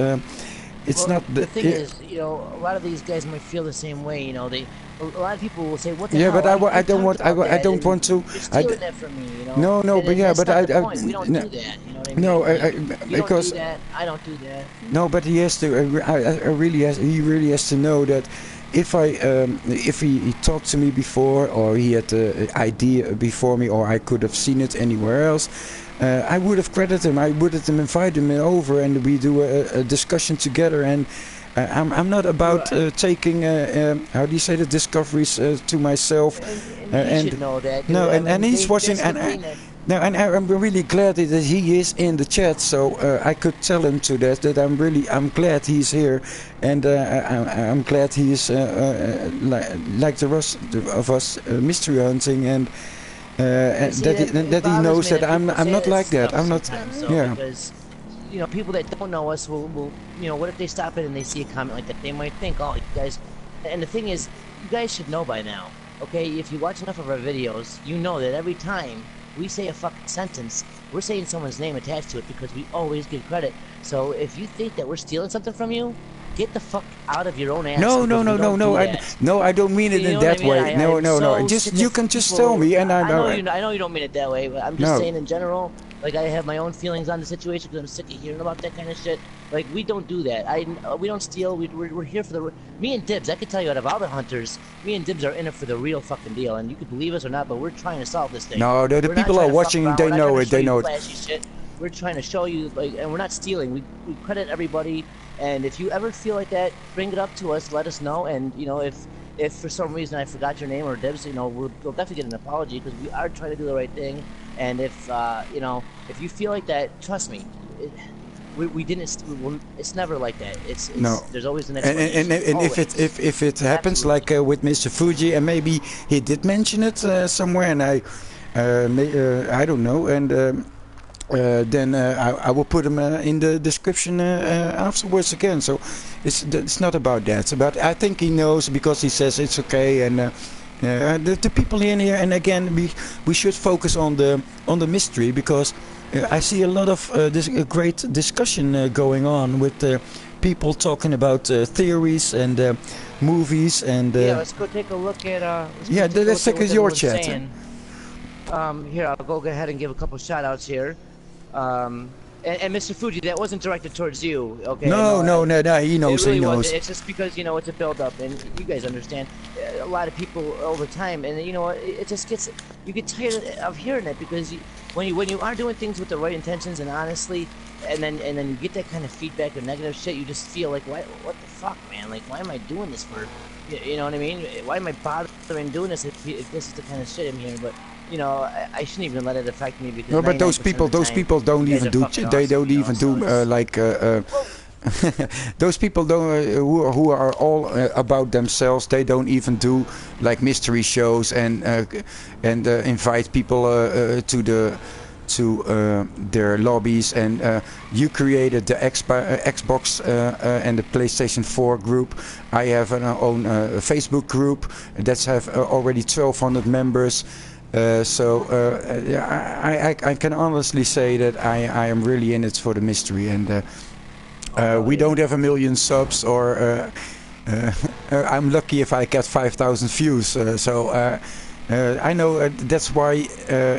it's Well, not the thing is, a lot of these guys might feel the same way. A lot of people will say, "What the yeah, hell? but I I don't talked want about I that, don't and want to. you're I d stealing that from me." no, but And yeah, that's but not the point. We don't no, do that. You know what I no, mean? Like, you don't do because that. I don't do that. no, but he has to. I really has. He really has to know that if he talked to me before, or he had the idea before me, or I could have seen it anywhere else, I would have credited him. I would have invited him over, and we do a discussion together. And I'm not about Right. taking how do you say the discoveries to myself, And he should and know that, no, dude. I and mean, he's watching, that's the and thing that. no, and I'm really glad that he is in the chat, so I could tell him to that I'm glad he's here, and I'm glad he's like the rest of us mystery hunting, and See, that it that he bothers knows me that that people I'm say not this like that. stuff I'm not. sometimes, though, Yeah. because people that don't know us will what if they stop in and they see a comment like that? They might think, oh, you guys. And the thing is, you guys should know by now, okay? If you watch enough of our videos, you know that every time we say a fucking sentence, we're saying someone's name attached to it because we always give credit. So if you think that we're stealing something from you, get the fuck out of your own ass No, no, because we no, no, don't no. do I that. no, I don't mean it You in know what I that mean? way. No, I'm no, no. so Just sick you of can just tell people. me, and I know I you. I know you don't mean it that way, but I'm just no. saying in general. Like I have my own feelings on the situation because I'm sick of hearing about that kind of shit. Like we don't do that. We don't steal. We're here for the. Me and Dibs. I can tell you out of all the hunters, me and Dibs are in it for the real fucking deal. And you can believe us or not, but we're trying to solve this thing. No, the We're not people are trying to fuck watching. around. We're They not trying know to it. show They you know it. flashy shit. We're trying to show you and we're not stealing. We credit everybody. And if you ever feel like that, bring it up to us. Let us know. And if for some reason I forgot your name or Dibs, we'll definitely get an apology because we are trying to do the right thing. And if you feel like that, trust me, we didn't. It's never like that. No. There's always an And explanation. if Always. it happens Absolutely. like with Mr. Fuji, and maybe he did mention it somewhere, and I don't know, and then I will put him in the description afterwards again. So it's not about that. It's about I think he knows because he says it's okay, and the people in here. And again, we should focus on the mystery because I see a lot of this great discussion going on with people talking about theories and movies and Yeah, let's go take a look at. yeah. Let's take What your everyone's chat. saying. Here, I'll go ahead and give a couple shout outs here. And Mr. Fuji, that wasn't directed towards you, okay? No, no, no, no. He It knows. He really knows. wasn't. It's just because it's a build-up, and you guys understand. A lot of people over time, and it just gets you get tired of hearing it because when you are doing things with the right intentions and honestly, and then you get that kind of feedback or negative shit, you just feel like what the fuck, man? Like why am I doing this for? You know what I mean? Why am I bothering doing this if this is the kind of shit I'm hearing? But I shouldn't even let it affect me because No, but 99% of the those time, people don't you guys even are do. fucking They awesome, don't even so do it's. like. Well, Those people don't who are all about themselves. They don't even do like mystery shows and invite people to their lobbies. And you created the Xbox and the PlayStation 4 group. I have an own Facebook group that's have already 1,200 members. Yeah, I can honestly say that I am really in it for the mystery, and we yeah. don't have a million subs, or I'm lucky if I get 5,000 views. I know that's why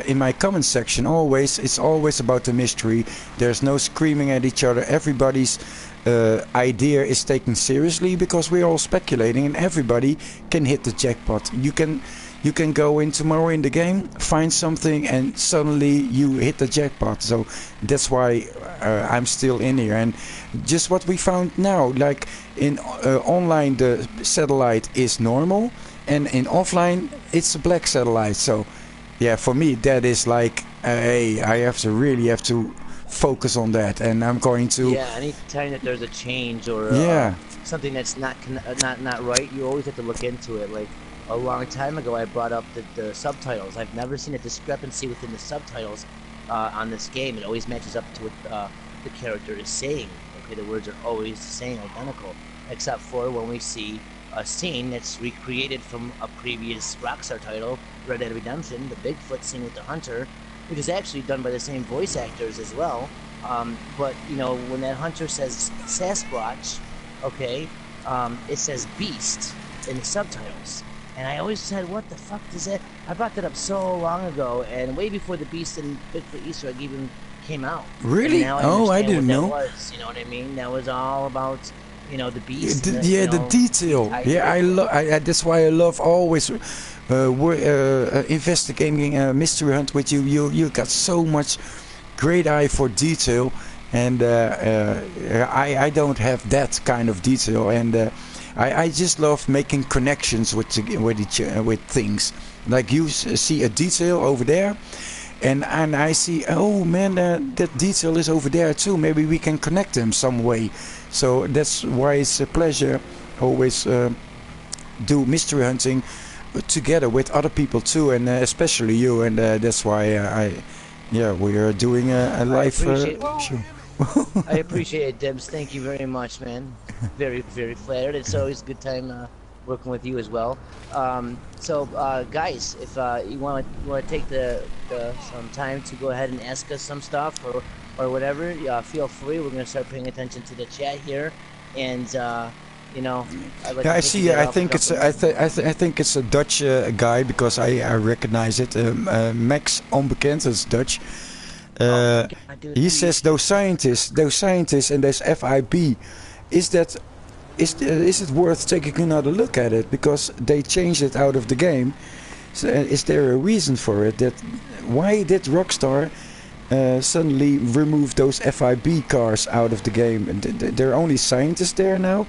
in my comment section it's always about the mystery. There's no screaming at each other. Everybody's idea is taken seriously because we're all speculating, and everybody can hit the jackpot. You can go in tomorrow in the game, find something, and suddenly you hit the jackpot. So that's why I'm still in here. And just what we found now, like in online, the satellite is normal, and in offline, it's a black satellite. So yeah, for me, that is like, hey, I really have to focus on that, and I'm going to. Yeah, anytime that there's a change or Yeah. something that's not right, you always have to look into it. Like a long time ago, I brought up the subtitles. I've never seen a discrepancy within the subtitles on this game. It always matches up to what the character is saying. Okay, the words are always the same, identical, except for when we see a scene that's recreated from a previous Rockstar title, Red Dead Redemption, the Bigfoot scene with the hunter, which is actually done by the same voice actors as well. But you know, when that hunter says Sasquatch, okay, it says Beast in the subtitles. And I always said, what the fuck does that? I brought that up so long ago, and way before the Beast and Bigfoot Easter egg even came out. And Really? now I Oh, I understand what didn't that know. was. You know what I mean? That was all about, you know, the Yeah, Beast and the, yeah, the the detail. tied to Yeah, Bigfoot. that's why I love always investigating a mystery hunt with you. You got so much great eye for detail, and I don't have that kind of detail, and I just love making connections with things. Like you see a detail over there, and I see, oh man, that detail is over there too. Maybe we can connect them some way. So that's why it's a pleasure always do mystery hunting together with other people too, and especially you. And that's why yeah, we are doing a I live appreciate show. I appreciate it, Debs. Thank you very much, man. Very, very flattered. It's always a good time working with you as well. Guys, if you want to take the some time to go ahead and ask us some stuff or whatever, feel free. We're gonna start paying attention to the chat here, and you know, I'd like Yeah, to I thank you see. guys I all for think it's jumping in. I think it's a Dutch guy because I recognize it. Max Onbekend is Dutch. Oh my Uh, God, dude, he how do you says speak? those scientists, and those FIB. Is that is it worth taking another look at it because they changed it out of the game? So, is there a reason for it? That why did Rockstar suddenly remove those FIB cars out of the game? And there are only scientists there now,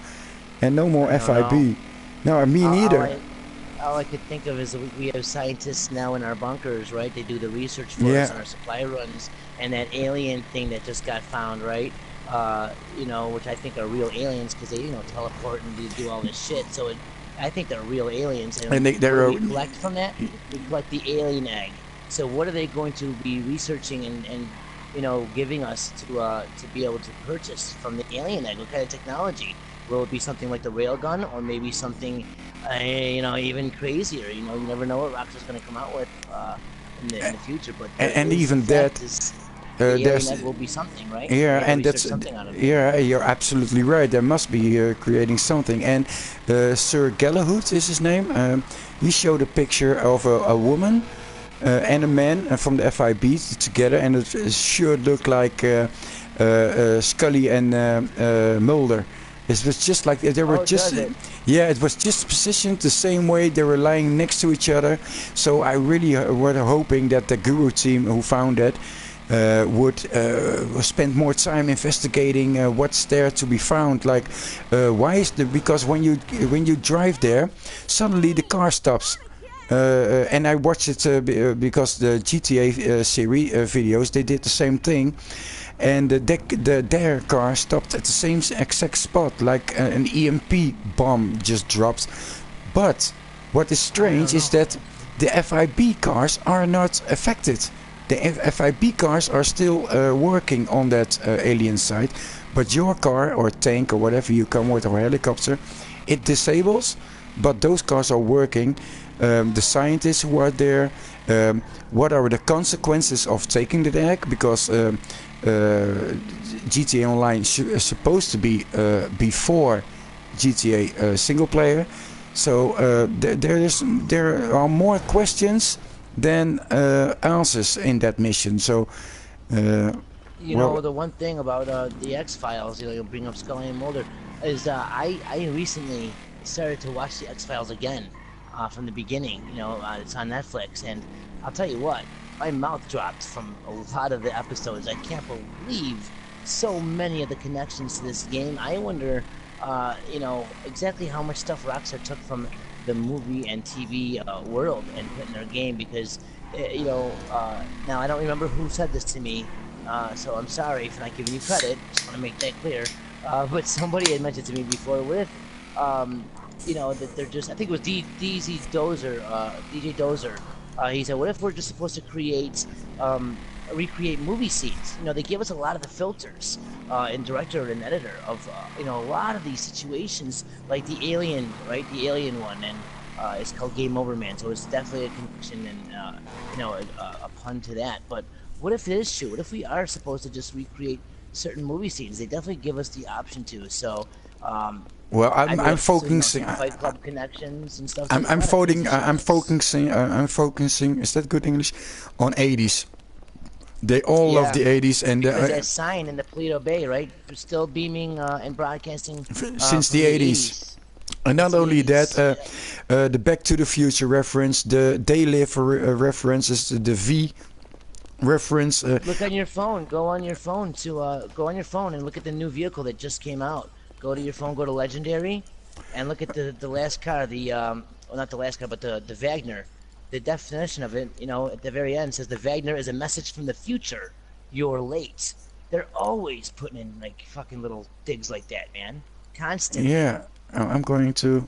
and no more I don't know. FIB. No, me All, all neither. I all I could think of is that we have scientists now in our bunkers, right? They do the research for us Yeah, on our supply runs, and that alien thing that just got found, right? You know, which I think are real aliens because they, you know, teleport and they do all this shit. I think they're real aliens. and And what do they're we collect from that? We collect the alien egg. So what are they going to be researching and you know, giving us to be able to purchase from the alien egg? What kind of technology? Will it be something like the railgun, or maybe something, you know, even crazier? You know, you never know what Rockstar's going to come out with in the future. But there and is the even fact that is the alien there's egg will be something, right? They yeah, had to and research that's something out of it. yeah, you're absolutely right. There must be creating something. And Sir Galahut is his name. He showed a picture of a woman and a man from the FIB together, and it sure looked like Scully and Mulder. It was just like they were Oh, just does it? yeah, it was just positioned the same way. They were lying next to each other. So I really were hoping that the Guru team who found that would spend more time investigating what's there to be found. Like, why is the because when you drive there, suddenly the car stops. And I watched it because the GTA series videos they did the same thing, and their car stopped at the same exact spot, like an EMP bomb just drops. But what is I don't strange is know. that the FIB cars are not affected. The FIB cars are still working on that alien site, but your car or tank or whatever you come with or helicopter, it disables, but those cars are working. The scientists who are there, what are the consequences of taking the egg? Because GTA Online is supposed to be before GTA single player, so there are more questions than answers in that mission. So, uh, You know, well, the one thing about the X Files, you know, you bring up Scully and Mulder, is I recently started to watch the X Files again from the beginning. You know, it's on Netflix, and I'll tell you what, my mouth dropped from a lot of the episodes. I can't believe so many of the connections to this game. I wonder, you know, exactly how much stuff Rockstar took from the movie and TV world and put in their game because, you know, now I don't remember who said this to me, so I'm sorry for not giving you credit. Just want to make that clear. But somebody had mentioned to me before, what if, you know, that they're just, I think it was DJ Dozer. He said, what if we're just supposed to create recreate movie scenes. You know, they give us a lot of the filters and director and editor of you know, a lot of these situations, like the Alien, right? The Alien one, and it's called Game Over Man, so it's definitely a connection and you know, a pun to that. But what if it is true? What if we are supposed to just recreate certain movie scenes? They definitely give us the option to. So Well, I I'm looked, so, you know, focusing. some Fight Club connections and stuff. So there's a I'm lot of voting. crazy shit I'm with this. focusing. I'm focusing. Is that good English? On 80s. They all love Yeah, the 80s, and because that sign in the Paleto Bay, right, still beaming and broadcasting since from the the 80s. 80s. And Since not the only that, 80s. Yeah. the Back to the Future reference, the They Live references, the V reference. Look on your phone. Go on your phone to go on your phone and look at the new vehicle that just came out. Go to your phone, go to Legendary, and look at the last car, the well, not the last car, but the Wagner. The definition of it, you know, at the very end says the Wagner is a message from the future. You're late. They're always putting in like fucking little digs like that, man. Constantly. Yeah, I'm going to.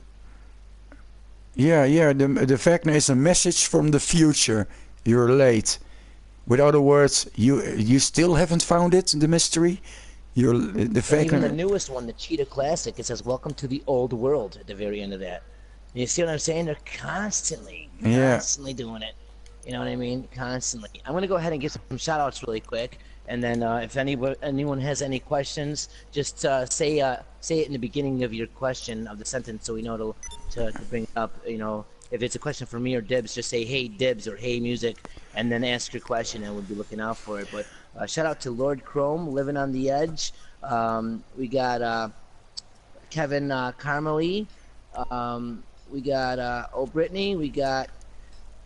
Yeah, yeah. The Wagner is a message from the future. You're late. With other words, you still haven't found it, the mystery. You're the And even the Wagner. newest one, the Cheetah Classic, it says "Welcome to the Old World" at the very end of that. You see what I'm saying? They're Yeah. constantly doing it. You know what I mean? Constantly. I'm gonna go ahead and give some shout outs really quick, and then if anyone has any questions, just say it in the beginning of your question of the sentence, so we know to bring it up. You know, if it's a question for me or Dibs, just say "Hey Dibs" or "Hey Music," and then ask your question, and we'll be looking out for it. But shout out to Lord Chrome, living on the edge. We got Kevin Carmely. We got O'Brittany. We got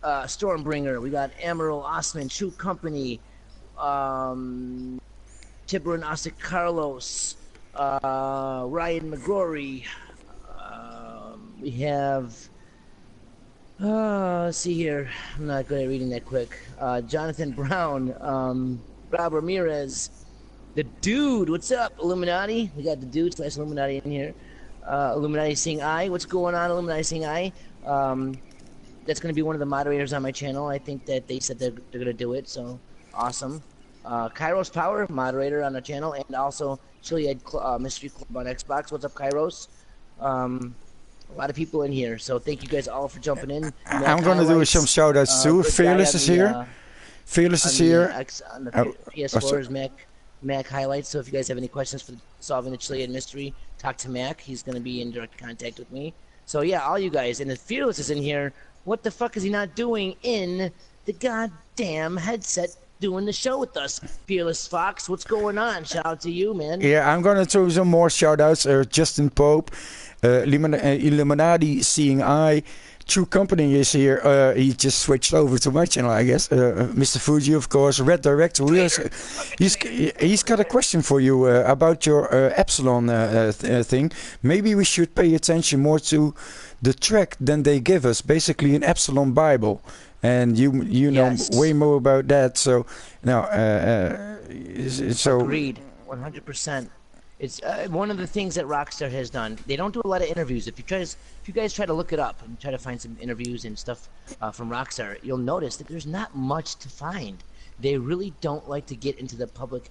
Stormbringer. We got Amaral Osman, True Company. Tiburon Ostic Carlos. Ryan McGrory. We have. Let's see here. I'm not good at reading that quick. Jonathan Brown. Rob Ramirez. The Dude. What's up, Illuminati? We got the Dude slash Illuminati in here. Illuminati Seeing Eye. What's going on, Illuminati Seeing Eye? That's going to be one of the moderators on my channel. I think that they said they're going to do it, so awesome. Kairos Power, moderator on the channel, and also Chili Ed Mystery Club on Xbox. What's up, Kairos? A lot of people in here, so thank you guys all for jumping in. Mac I'm gonna do some highlights. shout outs too. Good guy Fearless is here. Fearless is here. On the Oh, PS4 is Mac highlights. So if you guys have any questions for solving the Chilean mystery, talk to Mac. He's going to be in direct contact with me. So yeah, all you guys, and if Fearless is in here, what the fuck is he not doing in the goddamn headset doing the show with us? Fearless Fox, what's going on? Shout out to you, man. Yeah, I'm gonna throw some more shout outs. Justin Pope, Illuminati Seeing Eye. True Company is here. He just switched over to my channel, I guess. Mr. Fuji, of course. Red Director. He's got a question for you about your Epsilon thing. Maybe we should pay attention more to the track than they give us. Basically, an Epsilon Bible. And you know Yes. way more about that. So now, so Agreed, 100%. It's one of the things that Rockstar has done. They don't do a lot of interviews. If you guys try to look it up and try to find some interviews and stuff from Rockstar, you'll notice that there's not much to find. They really don't like to get into the public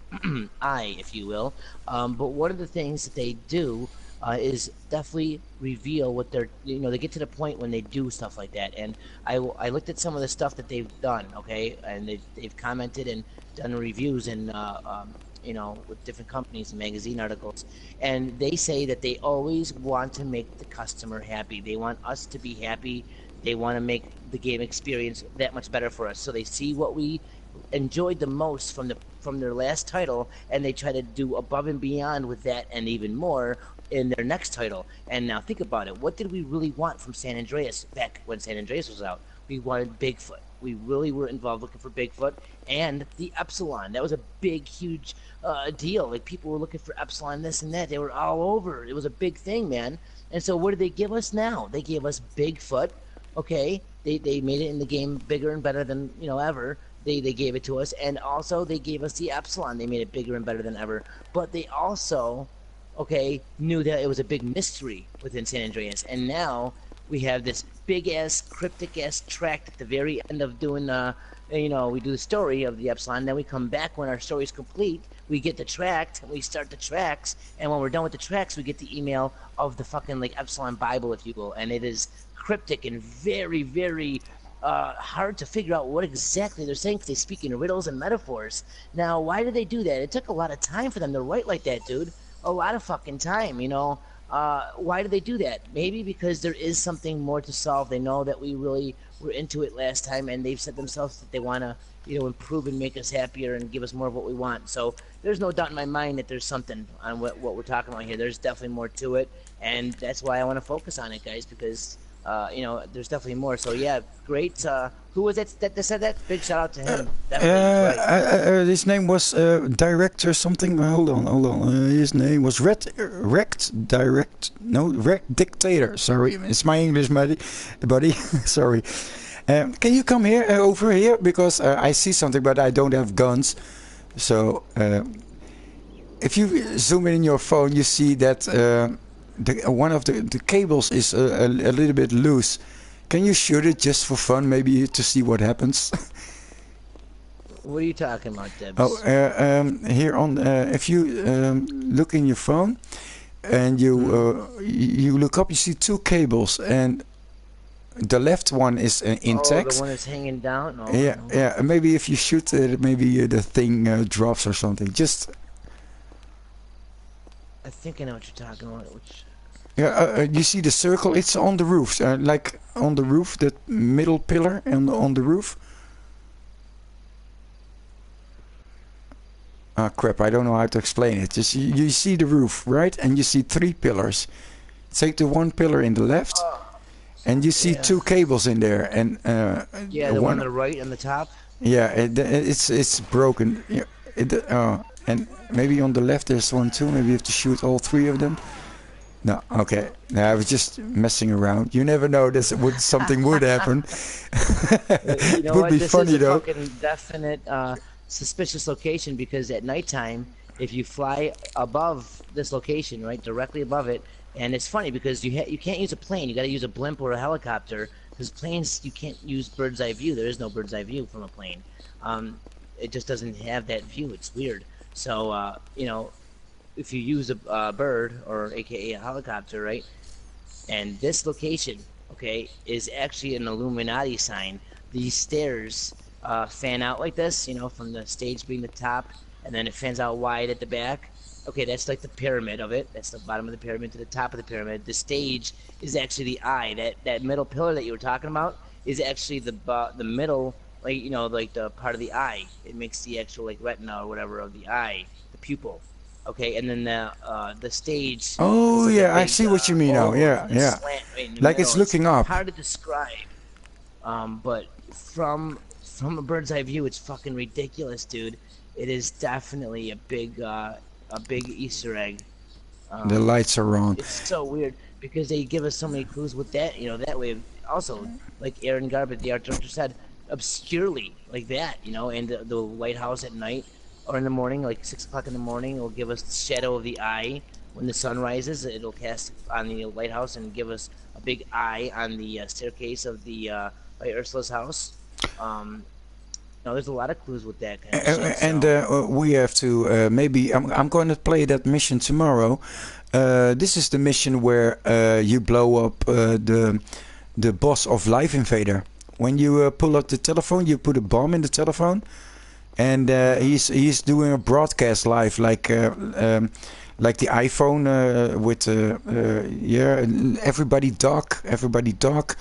eye, if you will. But one of the things that they do is definitely reveal what they're, you know, they get to the point when they do stuff like that. And I looked at some of the stuff that they've done, okay, and they've commented and done reviews and you know, with different companies and magazine articles, and they say that they always want to make the customer happy. They want us to be happy. They want to make the game experience that much better for us. So they see what we enjoyed the most from their last title, and they try to do above and beyond with that and even more in their next title. And now think about it. What did we really want from San Andreas back when San Andreas was out? We wanted Bigfoot. We really were involved looking for Bigfoot and the Epsilon. That was a big, huge deal. Like, people were looking for Epsilon, this and that. They were all over. It was a big thing, man. And so what did they give us now? They gave us Bigfoot. Okay, they made it in the game bigger and better than, you know, ever. They gave it to us, and also they gave us the Epsilon. They made it bigger and better than ever. But they also, okay, knew that it was a big mystery within San Andreas, and now we have this big ass cryptic ass tract at the very end of doing we do the story of the Epsilon. Then we come back when our story is complete. We get the tract, we start the tracks, and when we're done with the tracks, we get the email of the fucking like Epsilon Bible, if you will, and it is cryptic and very, very hard to figure out what exactly they're saying because they speak in riddles and metaphors. Now, why did they do that? It took a lot of time for them to write like that, dude. A lot of fucking time, you know. Why did they do that? Maybe because there is something more to solve. They know that we really were into it last time, and they've said themselves that they want to, improve and make us happier and give us more of what we want. So there's no doubt in my mind that there's something on what we're talking about here. There's definitely more to it, and that's why I want to focus on it, guys, because there's definitely more. So yeah, great. Who was that said that? Big shout out to him. Definitely, right. His name was director something. Hold on. His name was Rect Dictator. Sorry, it's my English, buddy. Sorry. Can you come here over here because I see something, but I don't have guns. So if you zoom in your phone, you see that one of the cables is a little bit loose. Can you shoot it just for fun, maybe to see what happens? What are you talking about, Debs? Oh, here on if you look in your phone and you look up, you see two cables, and the left one is intact. Oh, the one that's hanging down. No, yeah, no. yeah. Maybe if you shoot it, maybe the thing drops or something. Just. I think I know what you're talking about. Which. Yeah, you see the circle? It's on the roof, like on the roof, that middle pillar on the roof. Ah, crap! I don't know how to explain it. Just you see the roof, right? And you see three pillars. Take the one pillar in the left, and you see two cables in there. And yeah, the one on the right on the top. Yeah, it's broken. Yeah, and maybe on the left there's one too. Maybe you have to shoot all three of them. No, okay. No, I was just messing around. You never know this something would happen. You know it would what? be This funny is a though. fucking definite suspicious location, because at nighttime, if you fly above this location, right, directly above it, and it's funny because you can't use a plane. You got to use a blimp or a helicopter, because planes you can't use bird's eye view. There is no bird's eye view from a plane. It just doesn't have that view. It's weird. So if you use a bird, or aka a helicopter, right, and this location, okay, is actually an Illuminati sign. These stairs fan out like this, from the stage being the top, and then it fans out wide at the back. Okay, that's like the pyramid of it. That's the bottom of the pyramid to the top of the pyramid. The stage is actually the eye. That middle pillar that you were talking about is actually the middle, like the part of the eye. It makes the actual like retina or whatever of the eye, the pupil. Okay, and then the stage. Oh like yeah, I big, see what you mean now. Yeah, yeah. Slant right in the Like middle. it's looking up. Hard to describe. But from a bird's eye view, it's fucking ridiculous, dude. It is definitely a big Easter egg. The lights are on. It's so weird because they give us so many clues with that. That way. Also, like Aaron Garbett, the art director, said, obscurely like that. And the lighthouse at night or in the morning, like 6 o'clock in the morning, will give us the shadow of the eye. When the sun rises, it'll cast on the lighthouse and give us a big eye on the staircase of the by Ursula's house. There's a lot of clues with that kind of shit. And we have to maybe I'm going to play that mission tomorrow. This is the mission where you blow up the boss of Live Invader. When you pull up the telephone, you put a bomb in the telephone, and he's doing a broadcast live, like the iPhone with everybody duck.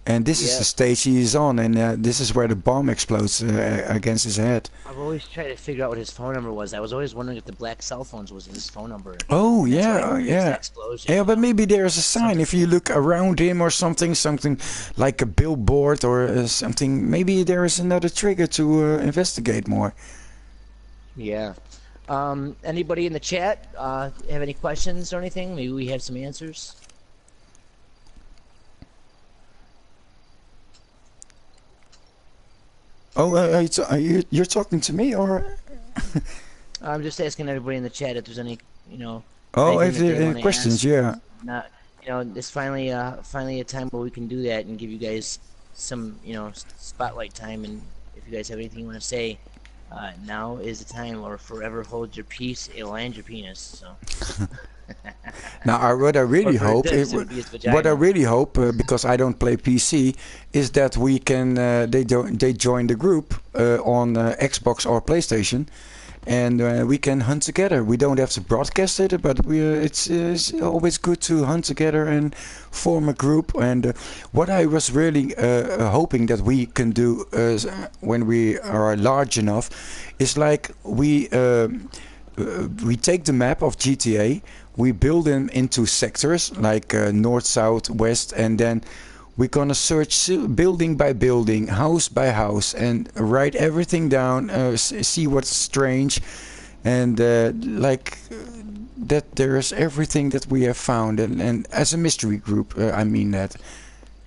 And this is the stage he is on, and this is where the bomb explodes against his head. I've always tried to figure out what his phone number was. I was always wondering if the black cell phones was his phone number. Oh, yeah. Yeah, but maybe there's a sign. If you look around him or something like a billboard or something, maybe there is another trigger to investigate more. Yeah. Anybody in the chat have any questions or anything? Maybe we have some answers. Oh, you're talking to me, or? I'm just asking everybody in the chat if there's any, Oh, if there are any questions, yeah. Not, it's finally a time where we can do that and give you guys some, spotlight time. And if you guys have anything you want to say, now is the time, or forever hold your peace, it'll land your penis. So, Now, what I or really for hope, this, it would be his what I vagina. really hope, because I don't play PC, is that we can they join the group on Xbox or PlayStation, and we can hunt together. We don't have to broadcast it, but it's always good to hunt together and form a group. And what I was really hoping that we can do when we are large enough is like we take the map of GTA, we build them into sectors like north, south, west, and then we're gonna search building by building, house by house, and write everything down, see what's strange, and that there's everything that we have found, and as a mystery group, I mean that.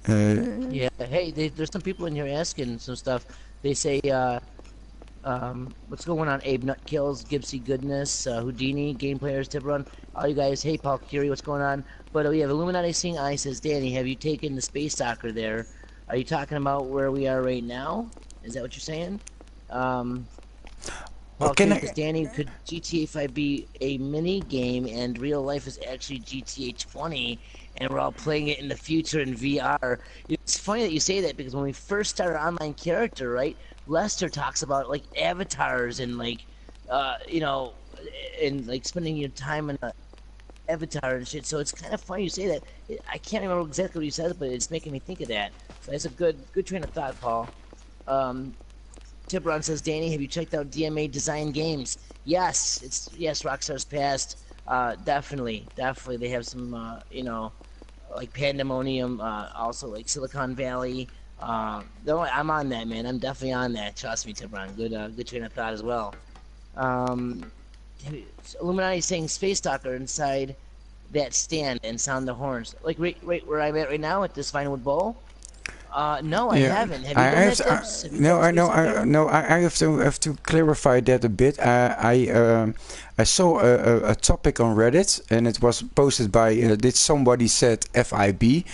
Yeah. Hey, there's some people in here asking some stuff. They say, what's going on? Abe Nut Kills, Gibbsy Goodness, Houdini, Game Players, Tiburon. All you guys, hey, Paul Curie, what's going on? But we have Illuminati Seeing Eye says, Danny, have you taken the space soccer there? Are you talking about where we are right now? Is that what you're saying? Paul Can Curie I? says, Danny, could GTA 5 be a mini game and real life is actually GTA 20 and we're all playing it in the future in VR? It's funny that you say that because when we first started online character, right? Lester talks about like avatars and like, you know, and like spending your time in a avatar and shit. So it's kind of funny you say that. I can't remember exactly what he says, but it's making me think of that. So that's a good train of thought, Paul. Um, Tiburon says, Danny, have you checked out DMA Design Games? Yes, Rockstar's Past. Definitely. They have some, like Pandemonium, also like Silicon Valley. I'm on that, man. I'm definitely on that. Trust me, Tiburon. Good train of thought as well. Um, Illuminati saying Space Stalker inside that stand and sound the horns. Like right where I'm at right now at this Vinewood Bowl. No, I Yeah, haven't. Have I you done have that, to, Tibbs? Have you no, played I Space know, Stalker? I have to clarify that a bit. I saw a topic on Reddit, and it was posted by did somebody said FIB,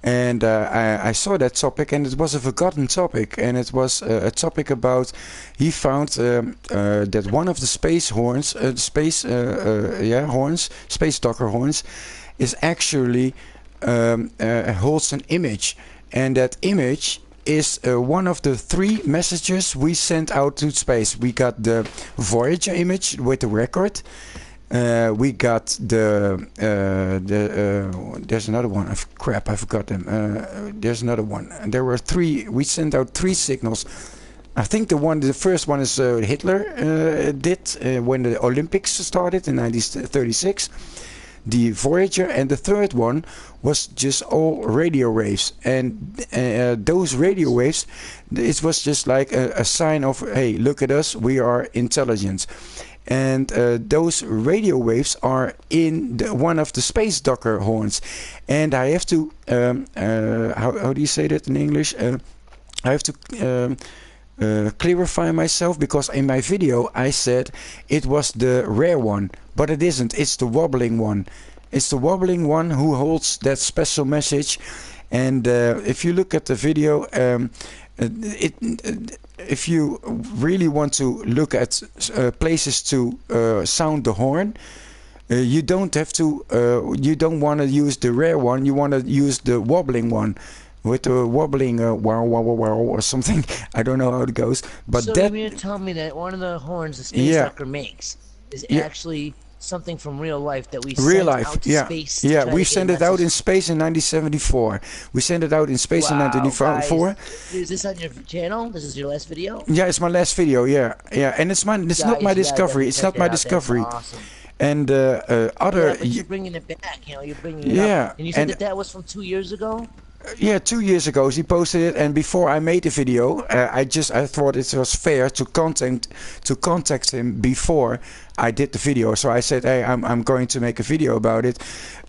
and I saw that topic, and it was a forgotten topic, and it was a topic about he found that one of the space horns, space docker horns, is actually holds an image, and that image is one of the three messages we sent out to space. We got the Voyager image with the record. We got there's another one. Crap, I forgot them. There's another one. There were three. We sent out three signals. I think the first one is Hitler did when the Olympics started in 1936. The Voyager, and the third one was just all radio waves, and those radio waves, it was just like a sign of, hey, look at us, we are intelligent. And those radio waves are in one of the space docker horns, and I have to how do you say that in English? I have to clarify myself, because in my video I said it was the rare one, but it isn't. It's the wobbling one. It's the wobbling one who holds that special message. And if you look at the video, if you really want to look at places to sound the horn, you don't have to. You don't want to use the rare one. You want to use the wobbling one, with the wobbling wow wow wow wow or something. I don't know how it goes, but So you that mean to tell me that one of the horns the Space yeah Stalker makes is yeah. actually something from real life that we Real sent life, out to yeah, space to yeah. try We to get a sent it out message? in space in 1974. We sent it out in space in Wow, guys, 1974. is this on your channel? This is your last video? Yeah, it's my last video. Yeah, yeah, and it's not my Guys, you gotta discovery. definitely It's check not that my out. That's discovery. awesome. And Yeah, other, but you're bringing it back. You're bringing it up. yeah, And you said and that that was from 2 years ago? yeah, 2 years ago he posted it, and before I made the video, I thought it was fair to contact him before I did the video. So I said, hey, I'm going to make a video about it.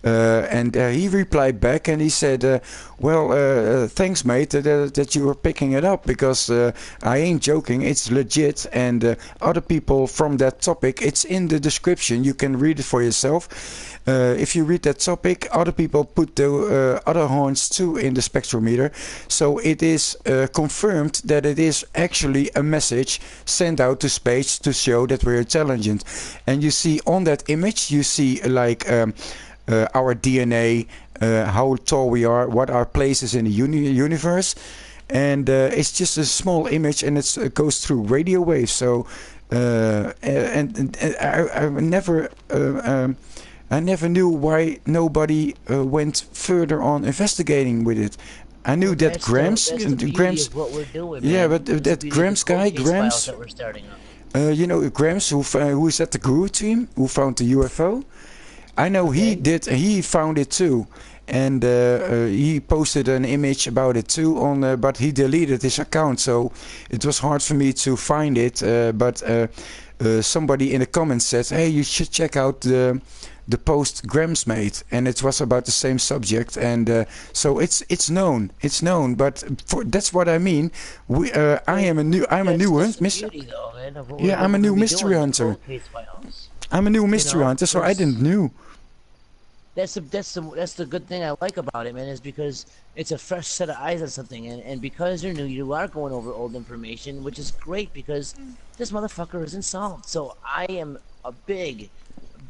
And he replied back and he said, well, thanks, mate, that you were picking it up, because I ain't joking. It's legit. And other people from that topic, it's in the description. You can read it for yourself. If you read that topic, other people put the other horns too in the spectrometer. So it is confirmed that it is actually a message sent out to space to show that we're intelligent. And you see on that image, you see like our DNA, how tall we are, what our place is in the universe. And it's just a small image, and it goes through radio waves. So and I never knew why nobody went further on investigating with it. I knew Well, that Grams, that's the beauty Grams, of what we're doing, yeah, man. but That's the that beauty of the Grams cold guy, case files Grams, that we're starting up. you know, Grams, who is at the Guru team, who found the UFO. I know he Okay. did. He found it too, and he posted an image about it too on. But he deleted his account, so it was hard for me to find it. But somebody in the comments said, "Hey, you should check out the post Grams made," and it was about the same subject. And so it's known. It's known. But that's what I mean. I Well, am a that's new just the Mister. beauty, though, man, of Yeah, what I'm a we're going new to be mystery doing, the hunter. cold case files. I'm a new You mystery know, hunter, so I didn't there's knew. that's the good thing I like about it, man, is because it's a fresh set of eyes on something, and because you're new, you are going over old information, which is great because this motherfucker isn't solved. So I am a big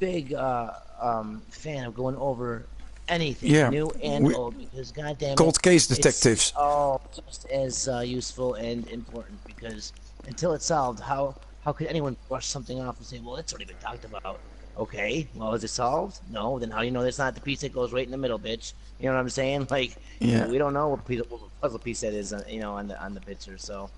fan of going over anything Yeah, new and we old because god damn it, cold case it's detectives. all just as useful and important because until it's solved, how could anyone brush something off and say, well, it's already been talked about? Okay, well, is it solved? No, then how do you know that's not the piece that goes right in the middle, bitch? You know what I'm saying? Like, Yeah, we don't know what puzzle piece that is, on the picture. So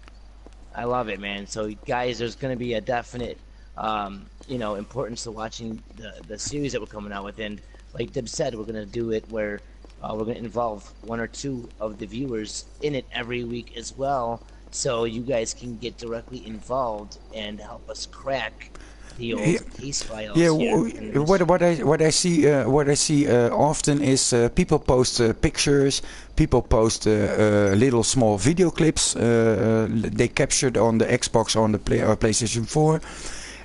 I love it, man. So guys, there's going to be a definite, importance to watching the series that we're coming out with, and like Dib said, we're going to do it where we're going to involve one or two of the viewers in it every week as well, so you guys can get directly involved and help us crack the yeah. old case Yeah, files here in the what I see often is people post pictures, people post little small video clips they captured on the Xbox, on the PlayStation 4,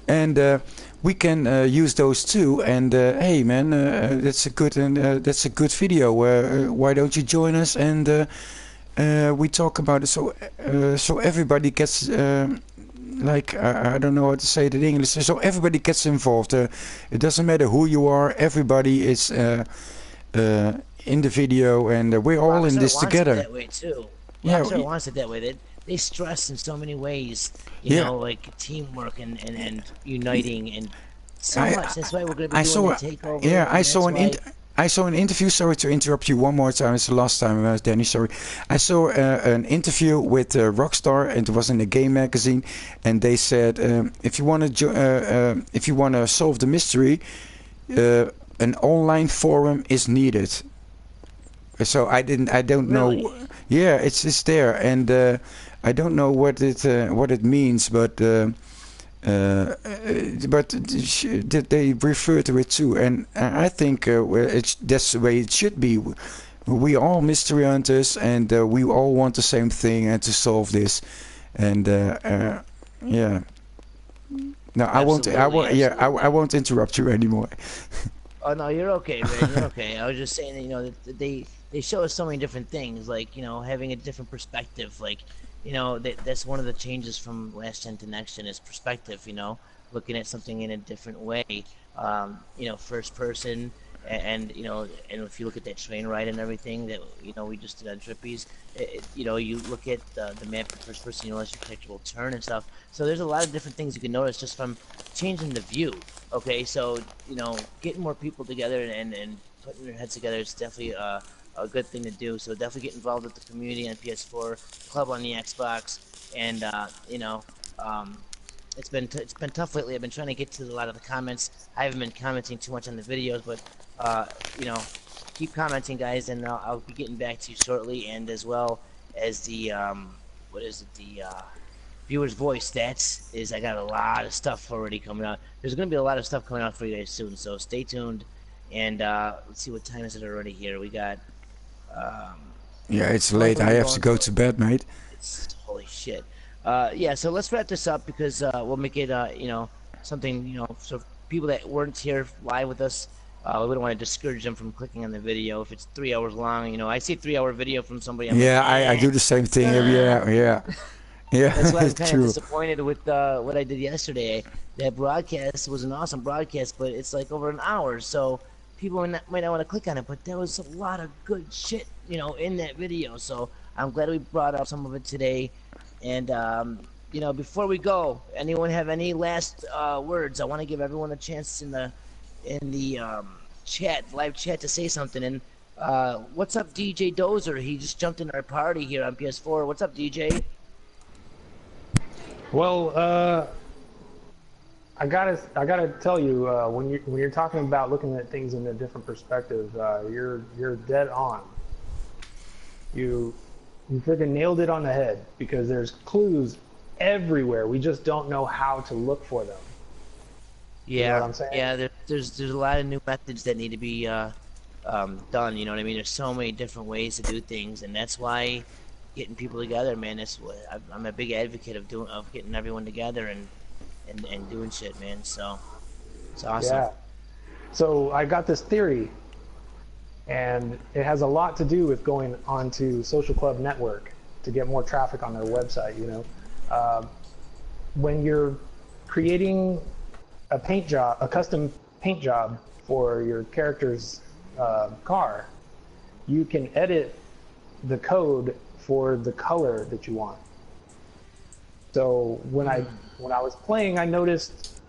and we can use those too. And hey, man, that's a good video. Why don't you join us and we talk about it, so everybody gets. Like I don't know how to say it in English. So everybody gets involved. It doesn't matter who you are. Everybody is in the video, and we're all in Rockstar this wants it together. that way too. Yeah, Rockstar wants it that way. They stress in so many ways, yeah. like teamwork and uniting and so I much. That's why we're going to be I doing saw the takeover, yeah and that's why. I saw an interview. Sorry to interrupt you one more time. It's the last time, Danny. Sorry. I saw an interview with Rockstar, and it was in a game magazine, and they said if you want to if you want to solve the mystery, an online forum is needed. So I don't know. Really? Yeah, it's there, and I don't know what it means, but they refer to it too, and I think that's the way it should be. We are all mystery hunters, and we all want the same thing, and to solve this. And yeah, no, I won't. Absolutely, Yeah, I absolutely. won't interrupt you anymore. Oh no, you're okay, man. You're okay. I was just saying that that they show us so many different things, like having a different perspective. Like that's one of the changes from last gen to next gen is perspective. Looking at something in a different way. First person, and if you look at that train ride and everything that we just did on Trippies, you look at the map in first person, unless you take a little turn and stuff. So there's a lot of different things you can notice just from changing the view. Okay, so getting more people together and putting their heads together is definitely a good thing to do. So definitely get involved with the community on PS4, club on the Xbox, and it's been tough lately. I've been trying to get to a lot of the comments. I haven't been commenting too much on the videos, but uh, you know, keep commenting, guys, and I'll be getting back to you shortly. And as well as the what is it? The viewer's voice. I got a lot of stuff already coming out. There's gonna be a lot of stuff coming out for you guys soon, so stay tuned. And let's see, what time is it already here? We got um, Yeah, it's it's only late. gonna I be have to going go till to bed, mate. it's holy shit. Yeah, so let's wrap this up because we'll make it something so people that weren't here live with us. We don't want to discourage them from clicking on the video. If it's 3 hours long, I see a 3 hour video from somebody. I'm like, Yeah, I do the same thing. Yeah, yeah, that's why yeah. I'm kind of True. disappointed with what I did yesterday. That broadcast was an awesome broadcast, but it's like over an hour, so people might not want to click on it. But there was a lot of good shit, in that video. So I'm glad we brought up some of it today. And before we go, anyone have any last words? I want to give everyone a chance in the chat, live chat, to say something. And what's up, DJ Dozer? He just jumped in our party here on PS4. What's up, DJ? Well, I gotta tell you, when you're talking about looking at things in a different perspective, you're dead on. You freaking nailed it on the head because there's clues everywhere. We just don't know how to look for them. You know what I'm saying? Yeah. There's a lot of new methods that need to be done. You know what I mean? There's so many different ways to do things, and that's why getting people together, man. That's what I'm a big advocate of getting everyone together and doing shit, man. So it's awesome. Yeah. So I got this theory, and it has a lot to do with going onto Social Club Network to get more traffic on their website. When you're creating a custom paint job for your character's car, you can edit the code for the color that you want. So when I was playing, I noticed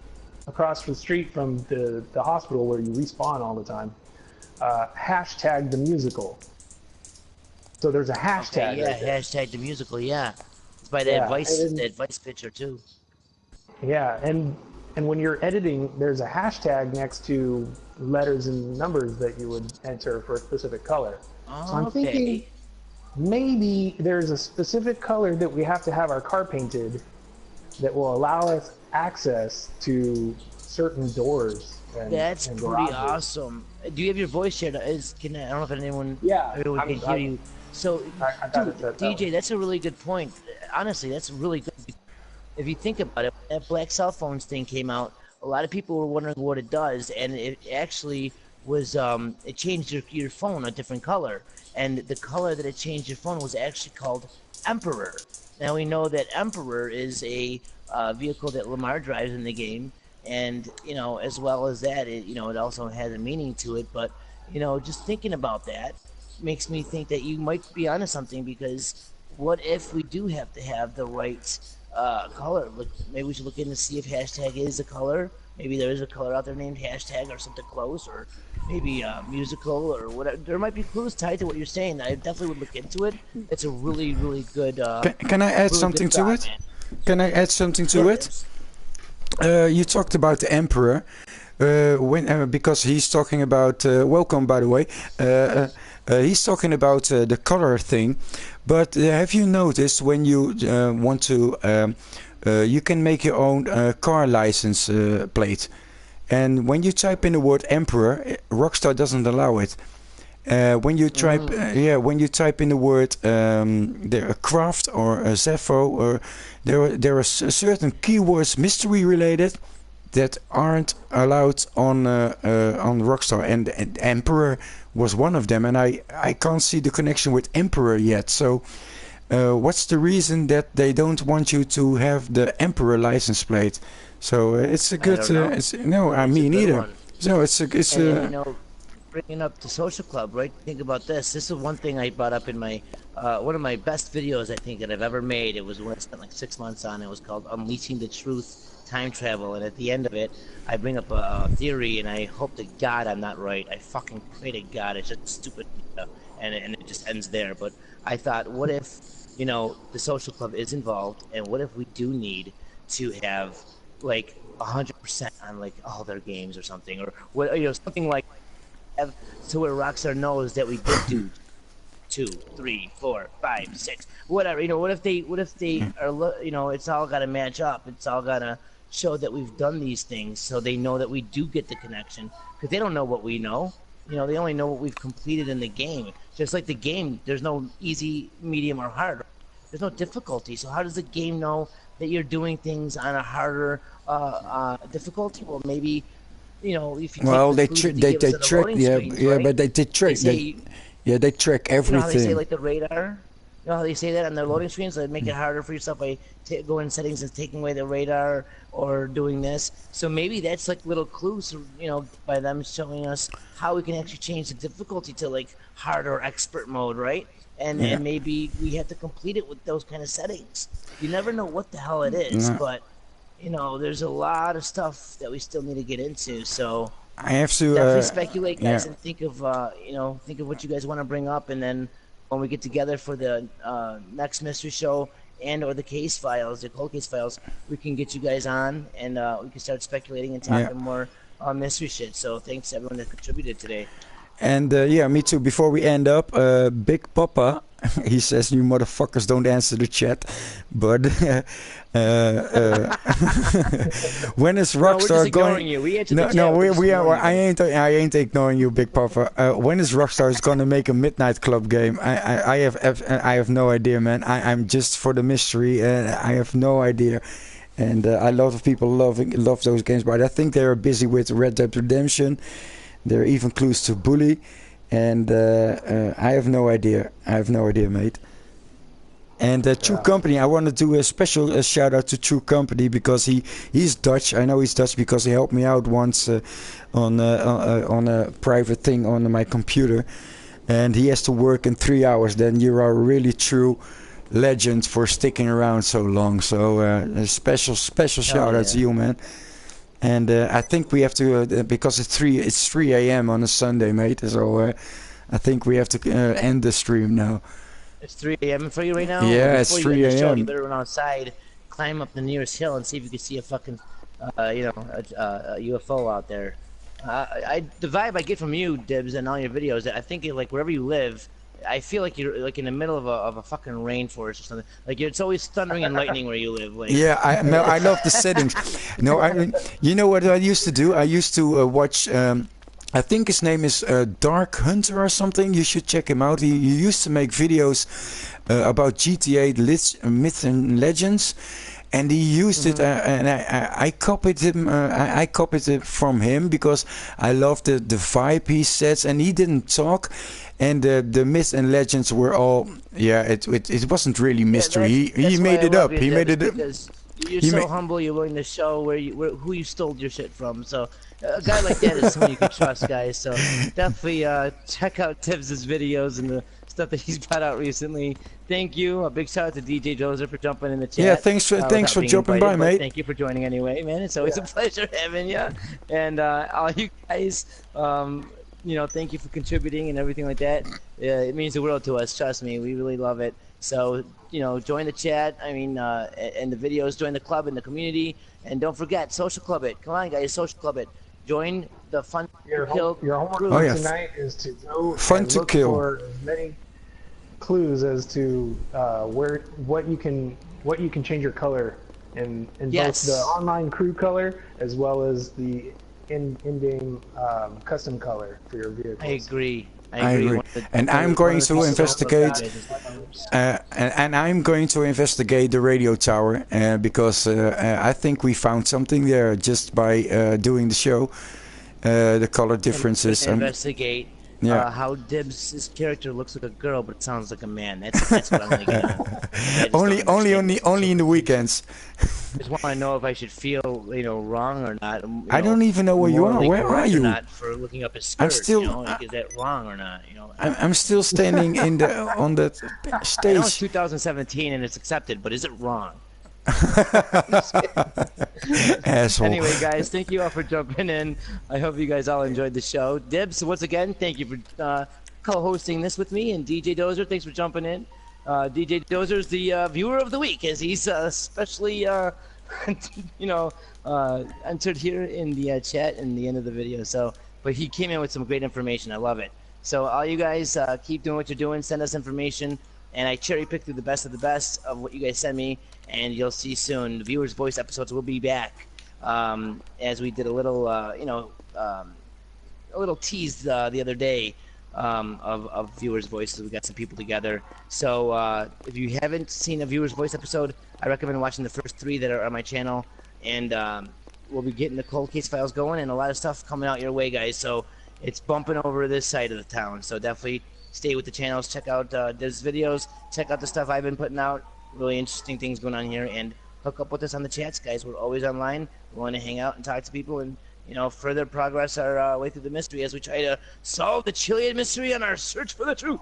across the street from the hospital where you respawn all the time, hashtag the musical. So there's a hashtag. Okay, yeah, right there. hashtag the musical, yeah. It's by that Yeah, Vice picture too. yeah, and when you're editing, there's a hashtag next to letters and numbers that you would enter for a specific color. So I'm thinking maybe there's a specific color that we have to have our car painted that will allow us access to certain doors. That's and pretty garages. awesome. Do you have your voice shared? I don't know if anyone Yeah, everyone can hear you. So, I got dude, it set DJ, up. that's a really good point. Honestly, that's really good. If you think about it, when that black cell phones thing came out, a lot of people were wondering what it does, and it actually was it changed your phone a different color, and the color that it changed your phone was actually called Emperor. Now we know that Emperor is a vehicle that Lamar drives in the game, and as well as that, it also has a meaning to it. But just thinking about that makes me think that you might be onto something, because what if we do have to have the right color? Look, maybe we should look in to see if hashtag is a color. Maybe there is a color out there named hashtag or something close, or maybe musical or whatever. There might be clues tied to what you're saying. I definitely would look into it. It's a really, really good. Can I add really something good to thought, it? man. Can I add something to Yeah, it? You talked about the emperor, because he's talking about. Welcome, by the way. He's talking about the color thing, but have you noticed when you want to, you can make your own car license plate, and when you type in the word emperor, Rockstar doesn't allow it. When you type in the word a craft or a Zepho, or there are certain keywords mystery related that aren't allowed on Rockstar, and Emperor was one of them, and I can't see the connection with Emperor yet. So what's the reason that they don't want you to have the Emperor license plate? So it's a good. I don't know. I It's a mean good either. one. So it's And bringing up the social club, right? Think about this. This is one thing I brought up in my one of my best videos I think that I've ever made. It was one I spent like 6 months on. It was called Unleashing the Truth: Time Travel. And at the end of it, I bring up a theory, and I hope to God I'm not right. I fucking pray to God it's just stupid, and it just ends there. But I thought, what if the social club is involved, and what if we do need to have like 100% on like all their games or something, or what something like have, so where Rockstar knows that we did do 2, 3, 4, 5, 6, whatever. You know, what if they are, you know, it's all got to match up. It's all got to show that we've done these things, so they know that we do get the connection, because they don't know what we know. You know, they only know what we've completed in the game. Just like the game, there's no easy, medium, or hard. There's no difficulty. So how does the game know that you're doing things on a harder difficulty? Well, maybe, you know, if you Well, take they trick, yeah, right? but they trick. They track You know how they say everything. like the radar? You know how they say that on their loading screens? They make it harder for yourself by going in settings and taking away the radar or doing this. So maybe that's like little clues, you know, by them showing us how we can actually change the difficulty to like hard or expert mode, right? And maybe we have to complete it with those kind of settings. You never know what the hell it is, but you know, there's a lot of stuff that we still need to get into. So I have to definitely speculate, guys, and think of you know, think of what you guys want to bring up, and then when we get together for the next mystery show and or the case files, the cold case files, we can get you guys on and we can start speculating and talking more mystery shit. So thanks to everyone that contributed today. And yeah, me too. Before we end up, Big Papa, he says, "You motherfuckers don't answer the chat." But when is Rockstar going? You. We we are. I ain't ignoring you, Big Papa. When is Rockstar gonna make a Midnight Club game? I have no idea, man. I'm just for the mystery. I have no idea. And a lot of people love those games, but I think they are busy with Red Dead Redemption. There are even clues to Bully, and I have no idea. Mate. And True Company, I want to do a special shout out to True Company because he's Dutch. I know he's Dutch because he helped me out once on a private thing on my computer, and he has to work in 3 hours. Then you are a really true legend for sticking around so long. So a special shout out to you, man. And I think we have to because it's 3 a.m. on a Sunday, mate. So I think we have to end the stream now. It's 3 a.m. for you right now? Yeah, it's 3 a.m. You better run outside, climb up the nearest hill, and see if you can see a fucking, you know, a UFO out there. The vibe I get from you, Dibs, and all your videos, I think like wherever you live, I feel like you're like in the middle of a fucking rainforest or something. Like it's always thundering and lightning where you live. Like. Yeah, I love the settings. No, you know what I used to do? I used to watch. I think his name is Dark Hunter or something. You should check him out. He used to make videos about GTA Myths and Legends, and he used it. And I copied him. I copied it from him because I loved the vibe he sets, and he didn't talk. And the myths and legends were all, it wasn't really mystery. He made it up. He made it up. You're so humble. You're willing to show who you stole your shit from. So a guy like that is someone you can trust, guys. So definitely check out Tibbs' videos and the stuff that he's brought out recently. Thank you. A big shout out to DJ Dozer for jumping in the chat. Yeah, thanks for jumping by, mate. Thank you for joining anyway, man. It's always a pleasure having you. And all you guys. You know, thank you for contributing and everything like that. It means the world to us. Trust me, we really love it. So, you know, join the chat. I mean, and the videos. Join the club and the community. And don't forget, social club it. Come on, guys, social club it. Join the fun Your to kill. Your homework crew. tonight is to go fun and to look kill. for as many clues as to what you can change your color in both the online crew color as well as the in-game custom color for your vehicles. I agree. And I'm going to investigate. And I'm going to investigate the radio tower because I think we found something there just by doing the show. The color differences. Investigate. How Dibs' character looks like a girl, but it sounds like a man. That's what I'm gonna get at. Only in the weekends. I just want to know if I should feel, you know, wrong or not. I don't even know where you are. Where are you? Or not for looking up his skirt. I'm still. You know, like, is that wrong or not? You know. I'm still standing on the stage. I know it's 2017 and it's accepted, but is it wrong? Asshole. Anyway, guys, thank you all for jumping in. I hope you guys all enjoyed the show. Dibs, once again, thank you for co-hosting this with me, and DJ Dozer, thanks for jumping in. DJ Dozer's the viewer of the week, as he's especially you know, entered here in the chat in the end of the video. So, but he came in with some great information. I love it. So all you guys keep doing what you're doing. Send us information, and I cherry pick through the best of the best of what you guys send me, and you'll see soon. The viewers' voice episodes will be back, as we did a little, a little tease the other day of viewers' voices. We got some people together. So if you haven't seen a viewers' voice episode, I recommend watching the first 3 that are on my channel, and we'll be getting the cold case files going and a lot of stuff coming out your way, guys. So it's bumping over this side of the town. So definitely stay with the channels. Check out Dev's videos. Check out the stuff I've been putting out. Really interesting things going on here. And hook up with us on the chats, guys. We're always online. We want to hang out and talk to people and, you know, further progress our way through the mystery as we try to solve the Chilean mystery on our search for the truth.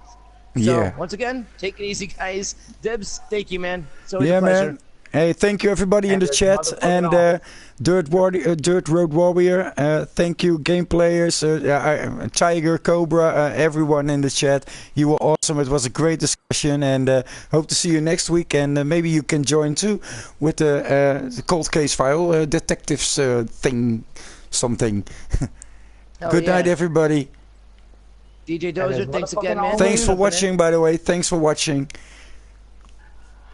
So, Yeah. once again, take it easy, guys. Debs, thank you, man. It's always Yeah, a pleasure. man. Hey, thank you everybody in And the there's chat motherfucking and Dirt Road Warrior. Thank you, game players, Tiger, Cobra, everyone in the chat. You were awesome. It was a great discussion, and hope to see you next week. And maybe you can join too with the cold case file detectives thing, something. Hell Good yeah. night, everybody. DJ And Dozer, there's thanks motherfucking again, man. always- Thanks for Jumping in. watching, by the way. Thanks for watching.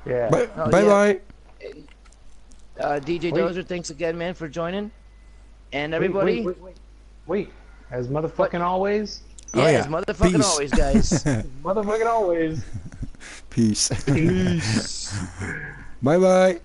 Yeah. Bye Oh, bye. yeah. Bye. DJ Wait. Dozer, thanks again, man, for joining. And everybody, Wait. As motherfucking always. Oh, yeah, yeah. as motherfucking Peace. always, guys. Motherfucking always. Peace. Peace. Bye bye.